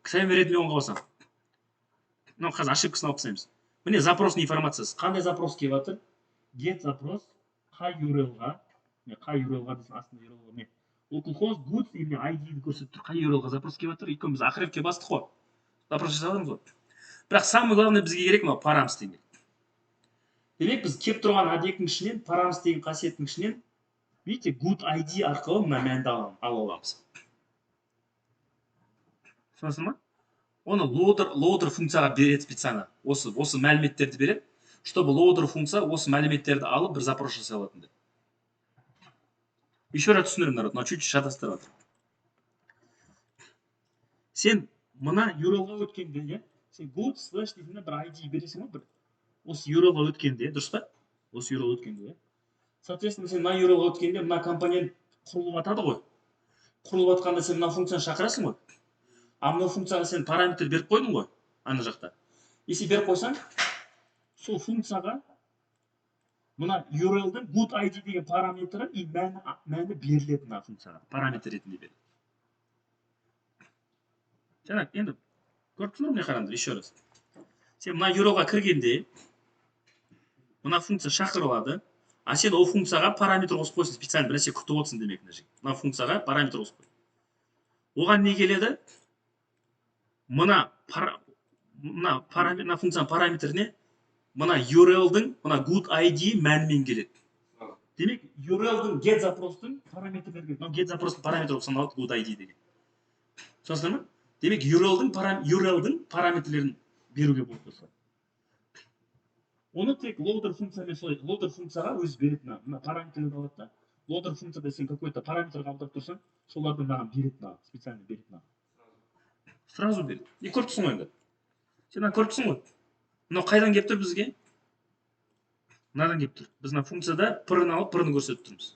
Ксаймен Redmi 10-ға басам. Мынау қазір ошибкасын алып тастаймыз. Міне запростың информациясы. Қандай запрос келіп жатыр? Get запрос қай URL-ға, қай URL-ға дейсің, астында URL-ға не? Localhost goods или ID-ді көрсетіп тұр, қай URL-ға запрос келіп жатыр? Өйткені біз ахрефке бастық қой. Запрос жасап жатырмыз ғой. Бірақ самое главное бізге керек мынау params деген. Демек біз кеп тұрған объекттің ішінен, params деген қасиеттің ішінен, видите, good ID арқылы мына мәнді ала аламыз. Түсінесің ма? Оны loader функцияға береді специально. Осы мәліметтерді береді. чтобы loader функция осы мәліметтерді алып бір запрос жасай алатындай. Еще раз түсіндірем, народ, мына чуть-чуть шатастырып жатыр. Сен мына URL-ға өткенде, сен good slash дейтін бір ID бересің ғой, бір осы URL-ға өткенде, дұрыс па? Осы URL өткенде. Соответственно, сен мына URL-ға өткенде мына компонент құрылып жатады ғой. Құрылып жатқанда сен мына функцияны шақырасың ғой. А мына функцияға сен параметр беріп қойдың ғой, ана жақта. Если беріп қойсаң, сол функцияға мына URL-дің good ID деген параметрі и мәні беріледі мына функцияға, параметр ретінде беріледі. Жаңа, енді көріп тұрсыңдар ма қараңдар, еще раз. Сен мына URL-ға кіргенде мына функция шақырылады, а сен ол функцияға параметр қосып қойсың, специально бір нәрсе күтіп отырсың демек мына жерге. Мына функцияға параметр қосып қой. Оған не келеді? Мына функцияның параметріне мына URL-дің мына good ID мәнімен келеді. Демек, URL-дің get запростың параметрлері келеді. Get запростың параметрі болып саналады good ID деген. Түсінесіңдер ме? Демек, URL-дің параметрлерін беруге болады. Оны тек loader функциямен солай, loader функцияға өзі береді мына параметрлерді алады да. Loader функцияда сен какой-то параметр қабылдап тұрсаң, соларды маған береді маған, специально береді маған. Сразу береді. Не көріп тұрсың ғой енді? Сен көріп тұрсың ғой? Мынау қайдан келіп тұр бізге? Мынадан келіп тұр. Біз мына функцияда пырын алып, пырын көрсетіп тұрмыз.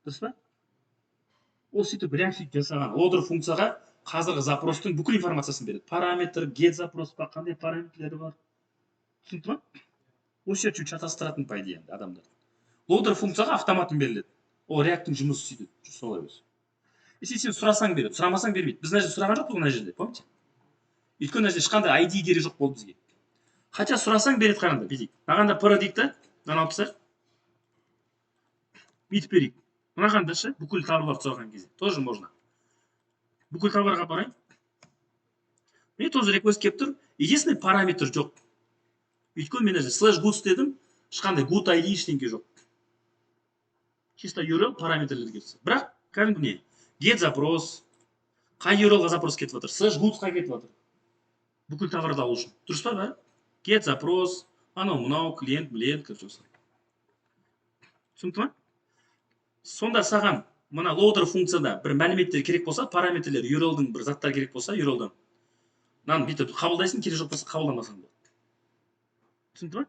Дұрыс па? Ол сөйтіп реак сөйтіп жасаған. Loader функцияға қазіргі запростың бүкіл информациясын береді. Параметр, get запрос па, қандай параметрлері бар. Түсінді ма? Осы чуть шатастыратын по идее адамдар. Loader функцияға автоматын беріледі. Ол реактың жұмысы сөйтеді. Солай өзі. Если сен сұрасаң береді, сұрамасаң бермейді. Біз мына жерде сұраған жоқпыз мына жерде, помните? Өйткені мына жерде ешқандай ID керек жоқ болды бізге. Хотя сұрасаң береді, қараңдар, бүйтейік. Мынаған да пр дейік та, мынаны алып тастайық. Бүйтіп берейік. Мына қараңдаршы, бүкіл товарларды сұраған кезде. Тоже можно. Бүкіл товарға барайын. Мен тоже request келіп тұр. Единственный параметр жоқ. Өйткені мен мына slash goods дедім, ешқандай good ID ештеңке жоқ. Чисто URL параметрлер келсе. Бірақ кәдімгі не? Get запрос. Қай URL-ға запрос кетіп жатыр? Slash goods-қа кетіп жатыр. Бүкіл товарды алу үшін. Дұрыс па, бәрі? Get запрос. Анау мынау клиент, короче. Түсінікті ма? Сонда саған мына loader функцияда бір мәліметтер керек болса, параметрлер URL-дің бір заттар керек болса, URL-дан. Мынаны бүйтіп қабылдайсың, керек жоқ болса қабылдамасаң болады. Түсінікті ма?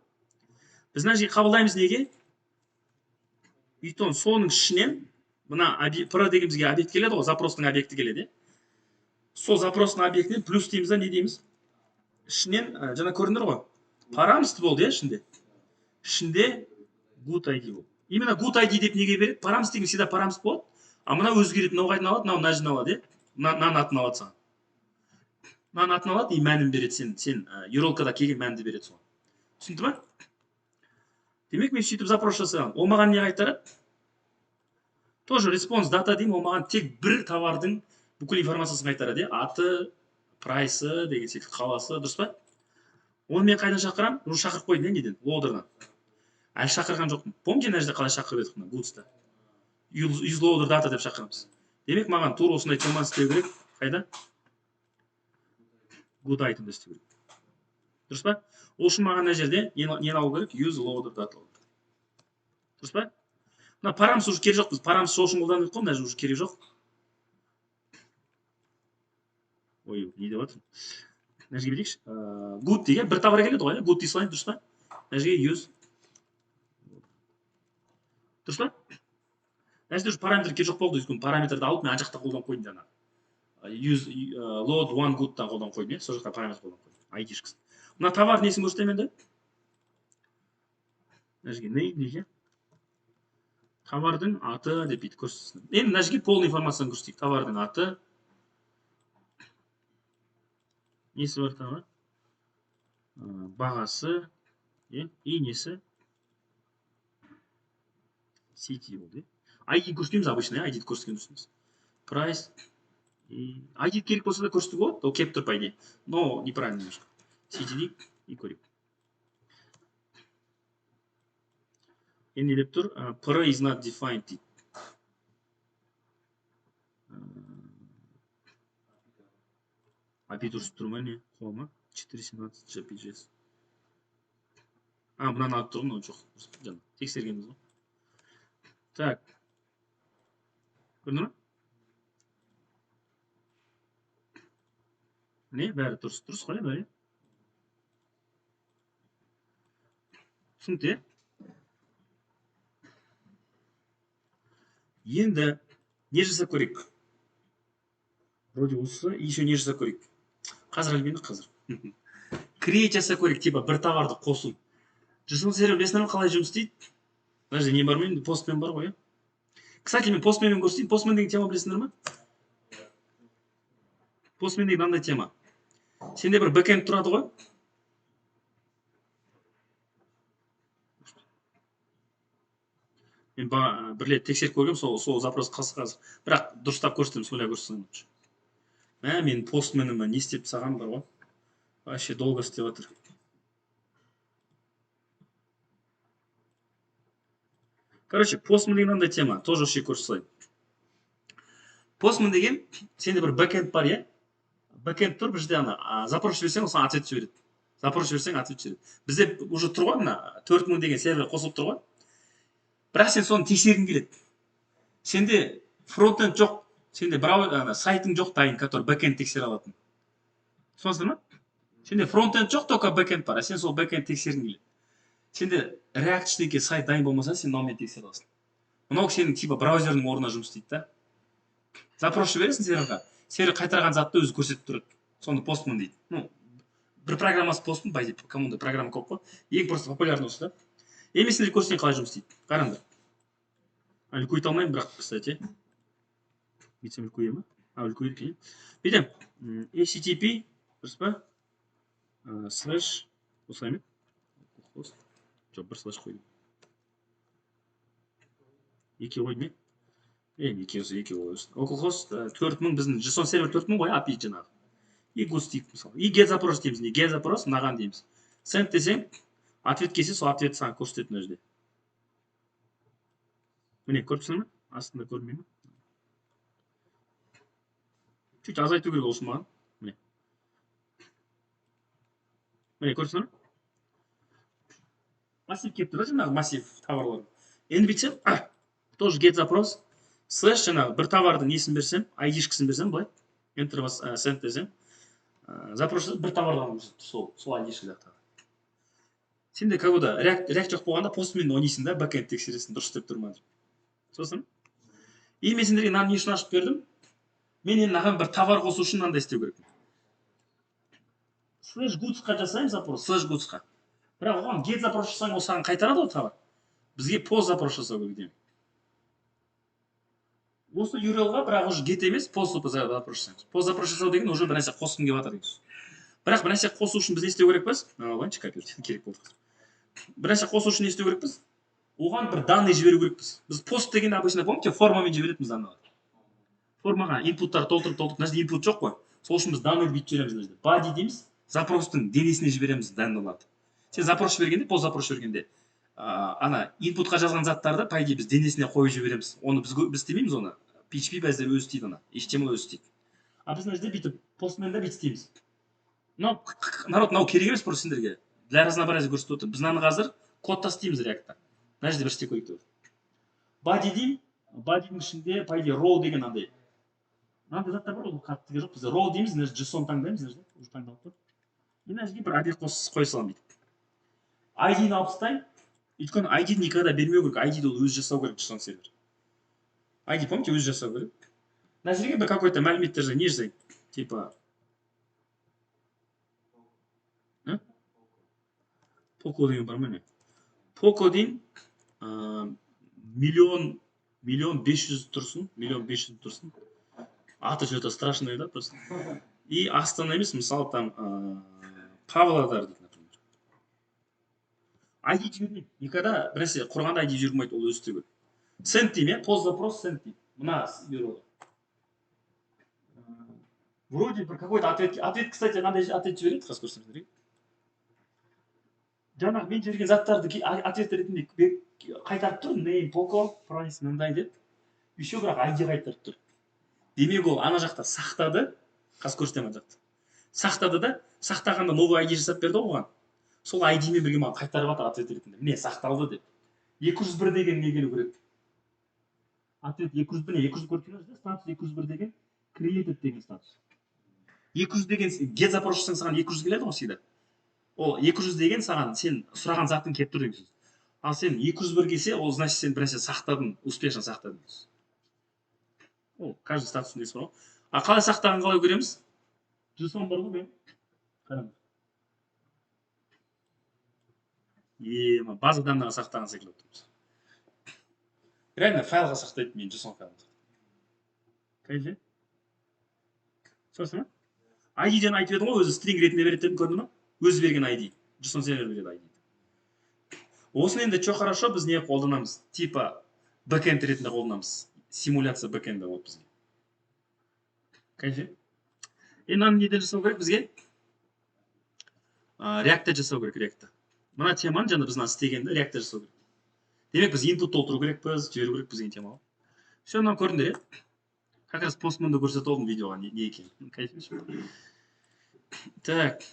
Біз мына жерге қабылдаймыз неге? Өйткені соның ішінен мына пр деген бізге объект келеді ғой, запростың объекті келеді. Сол запростың объектінен плюс дейміз да, не дейміз? Ішінен жаңа көрдіңдер ғой. Парамст болды, ішінде. Ішінде good ID болды. Именно good ID деп неге береді? Парамст деген всегда парамст болады. А мына өзгереді, мынау қайдан алады, мына жерден алады, мынаның атын алады саған. Мынаның атын алады и мәнін береді, сен URL-када келген мәнді береді соған. Түсінді ма? Демек мен сөйтіп запрос жасаған. Ол маған не қайтарады? Тоже response data деймін, ол маған тек бір товардың бүкіл информациясын қайтарады. Аты, прайсы деген секілді, қаласы, дұрыс па? Оны мен қайдан шақырам? Уже шақырып қойдым, неден? Loader-дан. Әлі шақырған жоқпын. Помните, мына жерде қалай шақырып едік мына goods-та? Use loader data деп шақырамыз. Демек маған тура осындай команда істеу керек. Қайда? Good item істеу керек. Дұрыс па? Ол үшін маған мына жерде нені алу керек? Use loader data. Дұрыс па? Мына парамс уже керек жоқ. Біз парамс сол үшін қолданып қой, мына жерде уже керек жоқ. Ой, не деп жатырмын? Мына жерге берейікші. Good деген бір товар келеді ғой, good дей салайын, дұрыс па? Мына жерге use. Дұрыс па? Мына жерде уже параметр керек жоқ болды. Өйткені параметрді алып, мен ана жақта қолданып қойдым жаңа. Use load one good-тан қолданып қойдым, сол жақта параметр қолданып қойдым. ID-шкасын. Мына товар несін көрсетемін енді? Мына жерге name неге? Товардың аты деп бүйтіп көрсетсін. Енді мына жерге полный информацияны көрсетейік. Товардың аты. Несі бар товар? Бағасы. И несі? City болды. ID көрсетеміз обычно, ID көрсеткен дұрыс. Price. ID керек болса да көрсетуге болады. Ол келіп тұр по идее. Но неправильно немножко. City дейік и көрейік. Енді не деп тұр? Pr is not defined дейді. API дұрыс тұр ма не? Қолма? 4.17 JPG. Мынаны алып тұрмын, ол жоқ. Жаңа тексергенбіз ғой. Так. Көрдің ба? Не, бәрі дұрыс қой, бәрі. Түсінікті, енді не жасап көрейік? Вроде осы, еще не жасап көрейік? Қазір әлбейді, қазір. Create жасап көрейік, типа бір товарды қосу. JSON сервер білесіңдер ме қалай жұмыс істейді? Мына жерде не бар ма? Postman бар ғой, Кстати, мен Postmanмен көрсетейін. Postman деген тема білесіңдер ме? Postman деген мынандай тема. Сенде бір бэкэнд тұрады ғой. Мен бір рет тексеріп көргем, сол запрос қазір. Бірақ дұрыстап көрсетемін, солай көрсетсем. Мен Postman'ыма не істеп тастаған бар ғой. Вообще долго істеп жатыр. Короче, Postman деген мынандай тема, тоже вообще көрсетейін. Postman деген сенде бір бэкэнд бар, Бэкэнд тұр, бізде запрос жіберсең, ол саған ответ жібереді. Запрос жіберсең, ответ жібереді. Бізде уже тұр ғой, мына 4000 деген сервер қосылып тұр ғой. Бірақ сен соны тексергің келеді. Сенде фронтенд жоқ, сенде сайтың жоқ дайын, который бэкэнд тексере алатын. Түсінесіңдер ма? Сенде фронтенд жоқ, только бэкэнд бар, сен сол бэкэнд тексергің келеді. Сенде React сайт дайын болмаса, сен мынаумен тексере аласың. Мынау сенің типа браузердің орнына жұмыс істейді да. Запрос жібересің серверға. Сервер қайтарған затты өзі көрсетіп тұрады. Соны Postman дейді. Бір программасы Postman, по идее, команда программа көп қой. Ең просто популярный осы да. Мен сендерге көрсетейін қалай жұмыс істейді. Қараңдар. Үлкейте алмаймын, бірақ, кстати. Бүйтсем үлкейе ма? Үлкейді. Бүйтем. HTTP, дұрыс па? Слэш, осылай ма? Жоқ, бір слэш қойдым. Екі қойдым, екі қойдым. Localhost 4000, біздің JSON сервер 4000 ғой, API жаңағы. И густ дейік, мысалы. И get запрос дейміз, не get запрос, мынаған дейміз. Send десең, ответ келсе, сол ответ саған көрсетеді мына жерде. Міне, көріпсің ме? Астында көрмей ме? Чуть азайту керек осы маған. Міне, көріпсің ме? Массив келіп тұр, жаңағы массив товарлар. Енді бүйтсем, тоже get запрос, слэш жаңағы бір товардың несін берсем, ID-шкісін берсем, былай, enter бас send десем, запрос бір товарларын сол ID-шкі жақтағы. Сенде как будто React жоқ болғанда Postman ойнайсың да, бэкэнд тексересің, дұрыс істеп тұр ма деп. Сосын? И мен сендерге мынаны не үшін ашып бердім? Мен енді мынаған бір товар қосу үшін мынандай істеу керек. Слэш goodsқа жасаймын запрос, слэш goodsқа. Бірақ оған get запрос жасаң, ол саған қайтарады ғой товар. Бізге post запрос жасау керек деймін. Осы URL-ға бірақ уже get емес, post запрос жасаймыз. Post запрос жасау деген уже бір нәрсе қосқым келіп жатыр дейміз. Бірақ бір нәрсе қосу үшін біз не істеу керекпіз? Лайнчик копировать керек болды. Бір нәрсе қосу үшін не істеу керекпіз? Оған бір данный жіберу керекпіз. Біз пост дегенде обычно, помните, формамен жіберетінбіз данныйларды. Формаға инпуттар толтырып, мына жерде инпут жоқ қой. Сол үшін біз данный бүйтіп жібереміз мына жерде. Body дейміз, запростың денесіне жібереміз данныйларды. Сен запрос жібергенде, пост запрос жібергенде, инпутқа жазған заттарды, по идее, біз денесіне қойып жібереміз. Оны біз істемейміз оны. PHP бәздер өзі істейді оны. HTML өзі істейді. Біз мына жерде бүйтіп Postman'да бүйтіп істейміз. Народ, мынау керек емес просто сендерге. Для разнообразия көрсетіп отыр. Біз мынаны қазір кодта істейміз React'та. Мына жерде бір істеп көрейік деп. Body деймін. Body'дің ішінде, по идее, row деген андай. Мынандай заттар бар, ол қатты жоқ. Біз row дейміз, мына жерде JSON таңдаймыз, мына жерде. Уже таңдалып тұр. Мына жерге бір объект қоя саламын бүйтіп. ID-ні алып тастаймын. Өйткені ID-ді никогда бермеу керек. ID-ді ол өзі жасау керек JSON сервер. ID, помните, өзі жасау керек. Мына жерге бір какой-то мәліметтер не жасайын? Типа Poco деген бар ма не? Poco дейін миллион 500 тұрсын. Аты что-то страшное, да, просто. И Астана емес, мысалы, там Павлодар дейді, например. ID жібермейді. Никогда бір нәрсе құрғанда ID жібермейді, ол өзі істеу керек. Send деймін, пост запрос send деймін. Мына URL. Вроде бір какой-то ответ, кстати, қандай ответ жібереді, қазір көрсеңіздер. Жаңағы мен жіберген заттарды ответ ретінде қайтарып тұр, name, Poco, price, мындай деп. Еще бірақ ID қайтарып тұр. Демек ол ана жақта сақтады, қазір көрсетемін ана жақта. Сақтады да, сақтағанда новый ID жасап берді оған. сол ID мен бірге маған қайтарып жатыр ответ ретінде. Міне сақталды деп. 201 деген не келу керек? Ответ 200 міне 200 көріп тұрсыз, статус 201 деген created деген статус. 200 деген get запрос жасасаң саған 200 келеді ғой всегда. Ол 200 деген саған сен сұраған затың келіп тұр деген сөз. Ал сен 201 келсе, ол значит сен бір нәрсе сақтадың, успешно сақтадың. Ол каждый статус несі бар ғой. А қалай сақтағанын қалай көреміз? JSON бар ғой мен. Қараңыз. База данныға сақтаған секілді тұрмыз. Реально файлға сақтайды мен JSON файлын. Қайсы? Сосын ма? ID-ден айтып едім ғой, өзі string ретінде береді дедім, көрді ма? Өзі берген ID. JSON сервер береді ID. Осын енді что хорошо, біз не қолданамыз? Типа бэкэнд ретінде қолданамыз. Симуляция бэкэнда болады бізге. Қайсы? Мынаны неден жасау керек бізге? React-та жасау керек, React-та. Мына теманы жаңа біз істегенде React-та жасау керек. Демек біз input толтыру керекпіз, жіберу керек бізген тема ғой. Все, мынаны көрдіңдер, иә? Как раз постманды көрсетіп алдым видеоға не екен. Так.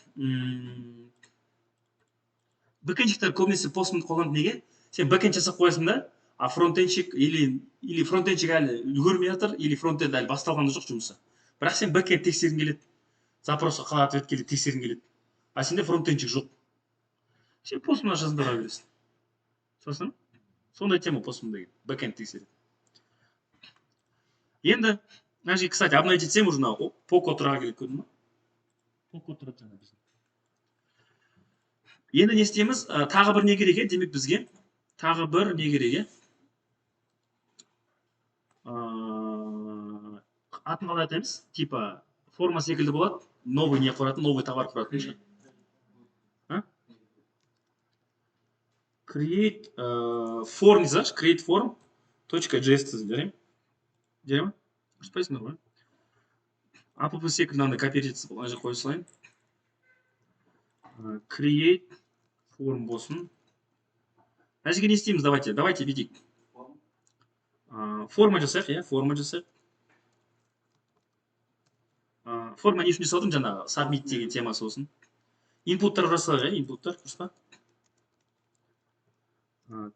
Бэкэндшіктер көбінесе постманды қолданып неге? Сен бэкэнд жасап қоясың да, а фронтендшік или фронтендшік әлі үлгермей жатыр, или фронтенд әлі басталған жоқ жұмысы. Бірақ сен бэкэнд тексергің келеді. Запросқа қалай ответ келеді, тексергің келеді. А сенде фронтендшік жоқ. Сен постман жасында қала бересің. Сосын? Сондай тема постман деген. Бэкэнд тексереді. Енді, значит, кстати, обновить етсем уже по кодтарға келіп көрдің ма? По кодтарға жаңа біздің. Енді не істейміз? Тағы бір не керек, демек бізге тағы бір не керек? Атын қалай атаймыз? Типа форма секілді болады. Новый не құратын, новый товар құратын. Create form дейсіз, create form .js жарайм. Жарай ма? Ұшпайсыңдар ғой. App секілді мынандай копироваться бұл ана қойып салайын. Create form болсын. Мына жерге не істейміз? Давайте видик. Форма жасайық, иә, форма жасайық. Форма не үшін жасадым жаңағы submit деген темасы болсын. Инпуттар жасайық, иә, инпуттар, дұрыс па?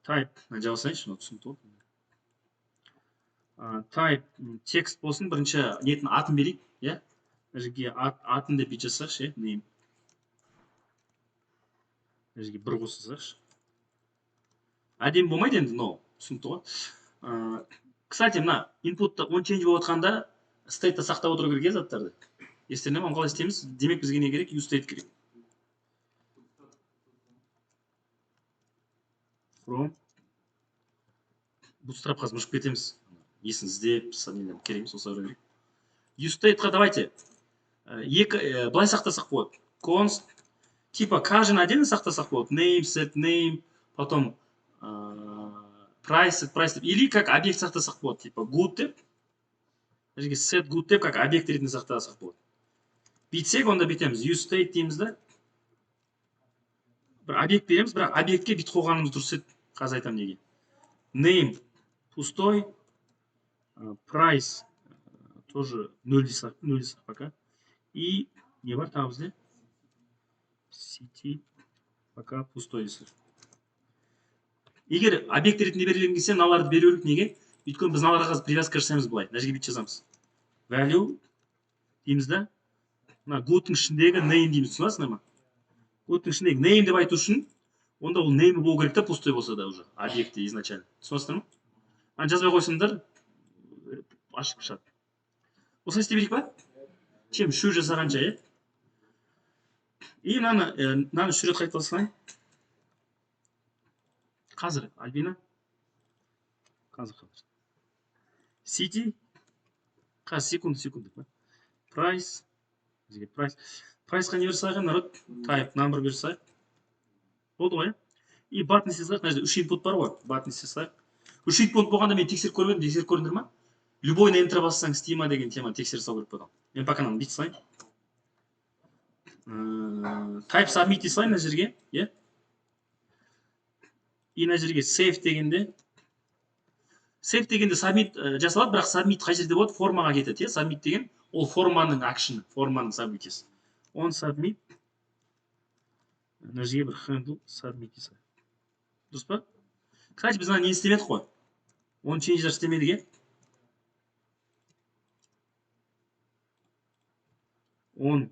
Type жазайыншы, түсінікті болды. Type текст болсын, бірінші нетін атын берейік, иә? Мына жерге атын деп бит жасайықшы, иә, name. Мына жерге бір қосасайықшы. Әдемі болмайды енді, но түсінікті ғой. Кстати, мына инпутта on change болып отқанда стейтті сақтап отыру керек заттарды. Естеріне ме, қалай істейміз? Демек бізге не керек? useState керек. From Bootstrap қазір ұшып кетеміз. Есін іздеп, нелерін кереміз, осы өрі керек. useState'ға давайте былай сақтасақ болады. Const типа каждый отдельно сақтасақ болады. Name, set name, потом price, set, или как объект сақтасақ болады. Типа good деп, set good деп, как объект ретінде сақтасақ болады. Битсек, онда битеміз. useState дейміз да. Бір объект береміз, бірақ объектке бит қойғанымыз дұрыс еді. Қазір айтамын неге. Name пустой, price тоже 0 дейсақ пока. И не бар тағы бізде? City пока пустой дейсақ. Егер объект ретінде берілген келсе, мыналарды беру керек неге? Өйткені біз мыналарға қазір привязка жасаймыз былай. Мына жерге бит жазамыз. Value дейміз да. Мына good'тың ішіндегі name дейміз, түсінесіңдер ма? Good'тың ішіндегі name деп айту үшін, онда ол name болу керек та, пустой болса да уже объекте изначально. Түсінесіңдер ма? Жазбай қойсаңдар, ашып шығады. Осылай істей берейік па? Чем шу жасағанша, иә? И мынаны үш рет қайталасайын. Қазір, Альбина. Қазір. City. Қазір, секунды. Price. Price'қа не берсайық, народ? Type, number берсайық. Болды ғой, и button сесайық. Мына жерде 3 input бар ғой, button сесайық. 3 input болғанда мен тексеріп көрмедім, тексеріп көрдіңдер ма? Любой на enter бассаң істей ма деген теманы тексеріп салу керек потом. Мен пока мынаны бит салайын. Type submit дей салайын мына жерге, иә? И мына жерге save дегенде submit жасалады, бірақ submit қай жерде болады? Формаға кетеді, иә? Submit деген ол форманың action, форманың submit'есі. On submit мына жерге бір handle submit жасайық. Дұрыс па? Кстати, біз ана не істемедік қой. Оны change істемедік, е? On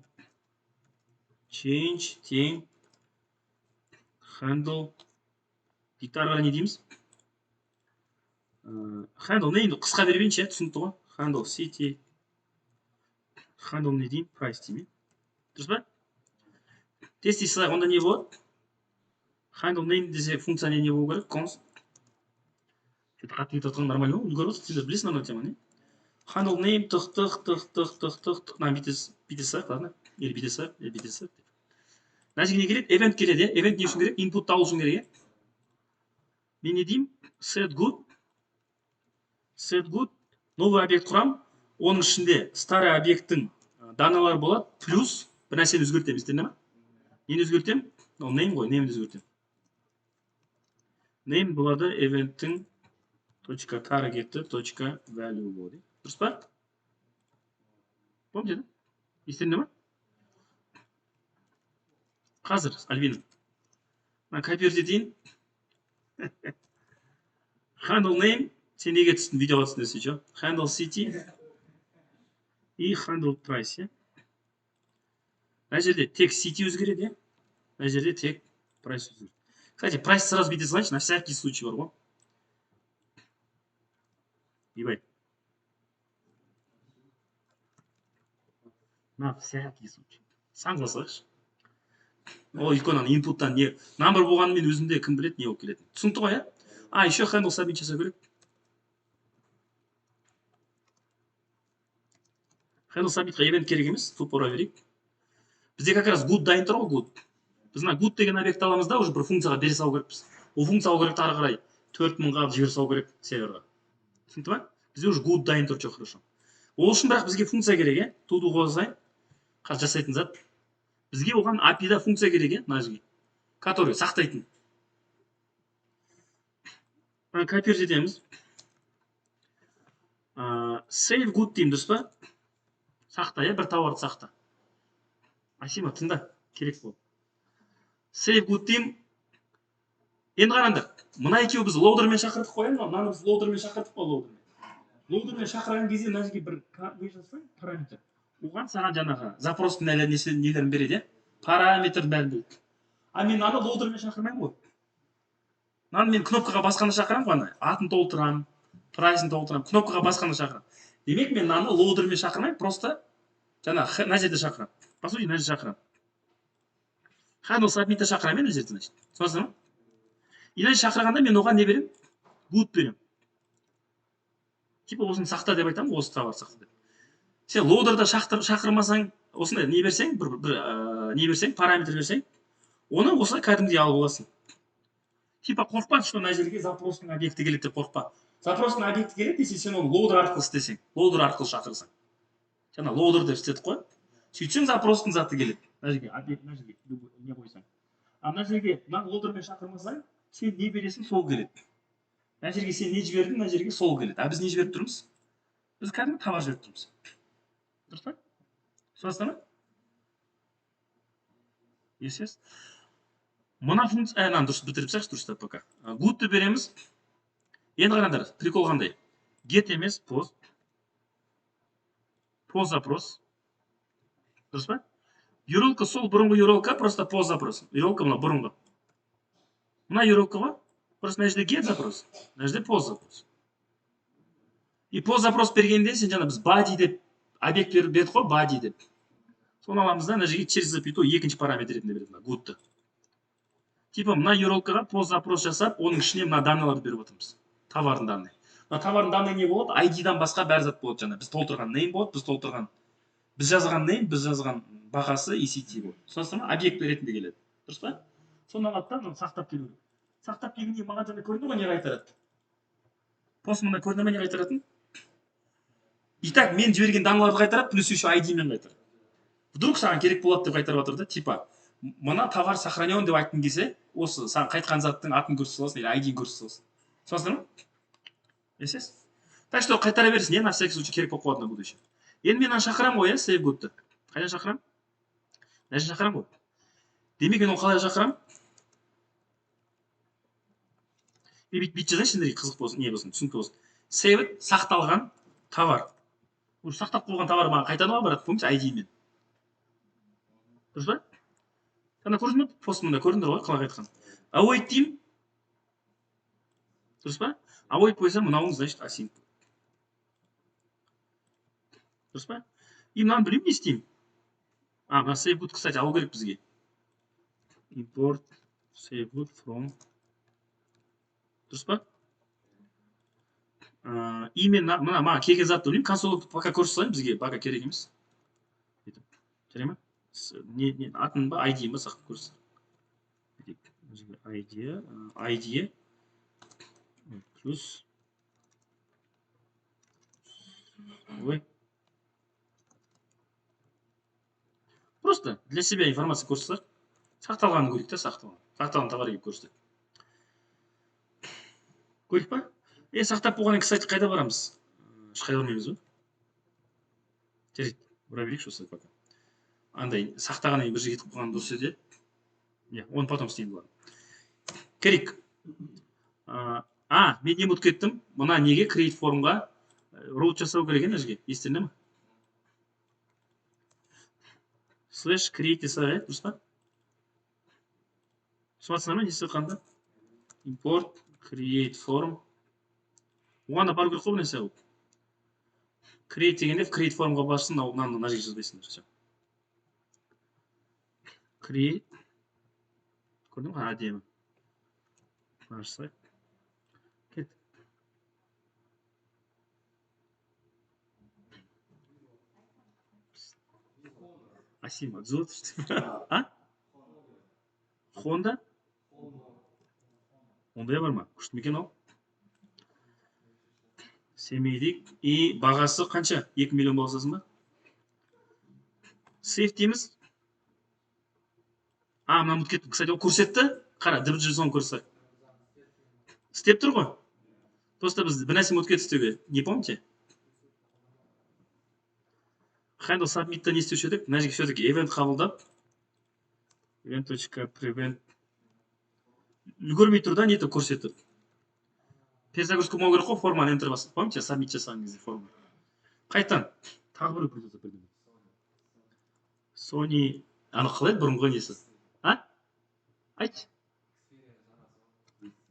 change тең handle диктарға не дейміз? Handle name'ді қысқа бермейінші, түсінікті ғой. Handle city handle не деймін? Price деймін. Дұрыс па? Тест ете онда не болады? Handle name десе функция не болу керек? Const. Қатты кетіп жатқан нормально ма? Үлгеріп отырсыз, сендер білесіңдер ана теманы. Handle name тық. Мына бүйте салайық, ладно? Или бүйте салайық. Мына жерге не келеді? Event келеді, е? Event не үшін керек? Inputты алу үшін керек, е? Мен не деймін? Set good. Новый объект құрам. Оның ішінде старый объекттің даналары болады, плюс бір нәрсені өзгертеміз, естідің ме? Нені өзгертем? Ол name ғой, name'ді өзгертем. Name болады evenттің .target'і .value болады. Дұрыс па? Помните, да? Естідің ме? Қазір, Альбина. Мен копировать етейін. Handle name, сен неге түстің, видеоға түстің десе, що? Handle city и handle price, е? Мына жерде тек city өзгереді, е? Мына жерде тек price өзгереді. Кстати, price сразу бүйте салайыншы, на всякий случай бар ғой. Ебай. На всякий случай. Сан қылсайықшы. Ол иконаны инпуттан не number болғанымен өзінде кім біледі не болып келеді. Түсінікті ғой, е? Еще handle submit жасау керек. Handle submitқа event керек емес, тупо ұра берейік. Бізде как раз good дайын тұр ғой, good. Біз мына good деген объект аламыз да, уже бір функцияға бере салу керекпіз. Ол функция алу керек ары қарай 4000-ға жібере салу керек серверға. Түсінікті ма? Бізде уже good дайын тұр, хорошо. Ол үшін бірақ бізге функция керек, е? Туды қосайын. Қазір жасайтын зат. Бізге оған API-да функция керек, е? Мына жерге. Который сақтайтын. Копировать етеміз. Save good деймін, дұрыс па? Сақта, е? Бір тауарды сақта. Асима, тыңда, керек болды. Save good деймін. Енді қараңдар, мына екеуі біз лоудермен шақырдық қой, мынаны біз лоудермен шақырдық қой, лоудермен. Лоудермен шақырған кезде мына жерге бір не жазсаң, параметр. Оған саған жаңағы запростың нелерін береді, параметрдің бәрін береді. А мен мынаны лоудермен шақырмаймын ғой. Мынаны мен кнопкаға басқанда шақырамын ғой, атын толтырамын, прайсын толтырамын, кнопкаға басқанда шақырамын. Демек мен мынаны лоудермен шақырмаймын, просто жаңағы мына жерде шақырамын. По сути, мына жерде шақырамын. Handle submit'ті шақырамын мына жерде, значит. Түсінесің ба? Или шақырғанда мен оған не беремін? Good беремін. Типа осыны сақта деп айтамын, осы товар сақта деп. Сен лоудерда шақырмасаң, осындай не берсең, не берсең, параметр берсең, оны осылай кәдімгідей алып аласың. Типа қорықпа, что мына жерге запростың объекті келеді деп қорықпа. Запростың объекті келеді десе, сен оны лоудер арқылы істесең, лоудер арқылы шақырсаң. Жаңа лоудер деп істедік қой. Сөйтсең запростың заты келеді. Мына жерге объект, мына жерге не қойсаң. А мына жерге мына лоудермен шақырмасаң, сен не бересің, сол келеді. Мына жерге сен не жібердің, мына жерге сол келеді. А біз не жіберіп тұрмыз? Біз кәдімгі товар жіберіп тұрмыз. Дұрыс па? Түсінесіңдер ме? Есес. Мына функция, дұрыс бітіріп тастайықшы, дұрыстап пока. Good'ті береміз. Енді қараңдар, прикол қандай? Get емес, post. Post запрос. Дұрыс па? URL-ка сол бұрынғы URL-ка, просто post запрос. URL-ка мына бұрынғы. Мына URL-ка ғой. Просто мына жерде get запрос, мына жерде post запрос. И post запрос бергенде сен жаңа біз body деп объект бердік қой, body деп. Соны аламыз да, мына жерге через запятую екінші параметр ретінде береді мына good-ті. Типа мына URL-ға post запрос жасап, оның ішіне мына даналарды беріп отырмыз. Товардың данные. Мына товардың данные не болады? ID-дан басқа бәр зат болады жаңа. Біз толтырған name болады, біз жазған name, біз жазған бағасы ECT болады. Түсінесіңдер ме? Объект ретінде келеді. Дұрыс па? Соны алады да, сақтап келу керек. Сақтап келгенде маған жаңа көрінді ғой не қайтарады? Пост мында көрінді ме не қайтаратын? И так мен жіберген даналарды қайтарады, плюс еще ID-мен қайтарады. Вдруг саған керек болады деп қайтарып жатыр да, типа мына товар сохранен деп айтқың келсе, осы саған қайтқан заттың атын көрсете саласың или ID-ін көрсете саласың. Түсінесіңдер ме? Есес? Так что қайтара берсін, на всякий случай керек болып қалады на будущее. Енді мен шақырамын ғой, save good-ті. Қайдан шақырамын? Мына жерден шақырамын ғой. демек мен оны қалай шақырамын? Бүйтіп жазайыншы, сендерге қызық болсын, не болсын, түсінікті болсын. Saved сақталған товар. Уже сақтап қойған товар маған қайтаруға барады, помните, ID-мен. Дұрыс па? Ана көрдіңдер ме? Пост мында көрдіңдер ғой, қалай қайтқан. Await деймін. Дұрыс па? Await қойсам, мынауың, значит, async. Дұрыс па? И мынаны білемін, не істеймін? Мына save good, кстати, алу керек бізге. Import save good from. Дұрыс па? Именно маған келген затты білеймін, консольді пока көрсете салайын, бізге пока керек емес. Жарай ма? Атын ба, ID-ін ба сақтап көрсете. ID плюс ой. Просто для себя информация көрсетер. Сақталғанын көрейік та, сақталған товар келіп көрсетеді. Көрдік па? Сақтап болғаннан кейін, кстати, қайда барамыз? Ешқайда бармаймыз ба? Жарайды, бұра берейікші осы пока. Андай сақтағаннан кейін бір жерге кетіп қалған дұрыс еді. Оны потом істеймін бұлар. Керек. Мен не ұмытып кеттім? Мына неге create формға route жасау керек еді жерге? Естеріңде ме? Slash create жасай, дұрыс па? Смотрсыңдар ма, не істеп қанда? Import create form. Оған да бару керек қой бұл нәрсе. Create дегенде create формға барсын, мына жерге жазбайсыңдар. Create. Көрдің ба? Әдемі. Ашсақ. Кет. Асима, дзот. Honda? Ондай бар ма? Күшті мекен ол? Семейдік. И бағасы қанша? 2 миллион болсасын ба? Save дейміз. Мына ұмытып кеттім. Кстати, ол көрсетті. Қара, дыбыс соны көрсек. Істеп тұр ғой. Просто біз бір нәрсе ұмытып кеттік істеуге. Не помните? Handle submit'та не істеуші едік? Мына жерге все-таки event қабылдап. Event.prevent. Үлгермей тұр да, не етіп көрсетіп. Перезагрузка болу керек қой, форманы enter басып. Помните, submit жасаған кезде форма. Қайтан. Тағы бір көрсетіп бердім. Sony, қалай бұрынғы несі? Айт.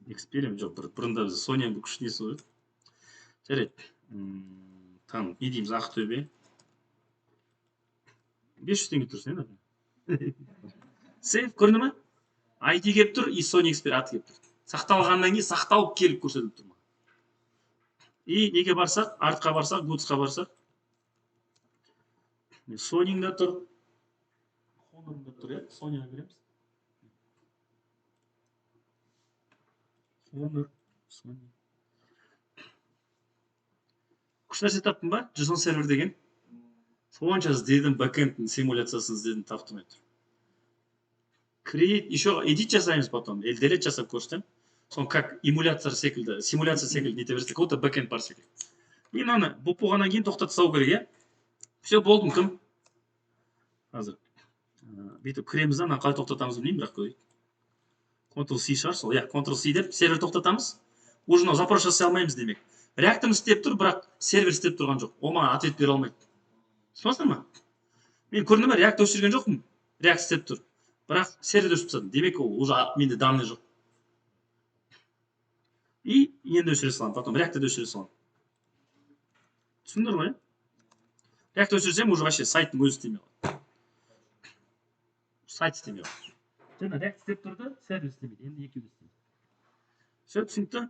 Experiment жоқ, бұрында біз Sony күшті несі ғой. Жарайды. Там, не дейміз, Ақтөбе. 500 теңге тұрсын, енді. Save, көрді ме? ID кеп тұр, и Sony Xperia аты кеп тұр. Сақталғаннан кейін сақталып келіп көрсетіп тұр ма? И неге барсақ, артқа барсақ, Goodsқа барсақ. Sony'да тұр. Honor'да тұр, е? Sony'ға береміз. Honor, Sony. Күшті нәрсе таптың ба? JSON сервер деген. Сонша іздедім, бэкэндтің симуляциясын іздедім, таптым әйтір. Create, еще edit жасаймыз потом, delete жасап көрсетем. Соны как эмуляция секілді, симуляция секілді нете берсек, ота бэкэнд бар секілді. И мынаны бұл болғаннан кейін тоқтата салу керек, е? Все, болдым, кім? Қазір. Бүйтіп кіреміз да, қалай тоқтатамыз білмеймін, бірақ көрейік. Ctrl-C шығар сол, Ctrl-C деп сервер тоқтатамыз. Уже запрос жасай алмаймыз демек. Реактым істеп тұр, бірақ сервер істеп тұрған жоқ. Ол маған ответ бере алмайды. Түсінесіңдер ма? Мен көрдім бе, React өшірген жоқпын. React істеп тұр. Бірақ сервер өшіп тастады. Демек ол уже менде данный жоқ. И енді өшіре салам, потом React-ті өшіре салам. Түсіндіңдер ғой? React өшірсем, уже вообще сайттың өзі істемей қалады. Сайт істемей қалады. Жаңа React істеп тұрды, сервер істемейді. Енді екеуі істейді. Все, түсінікті?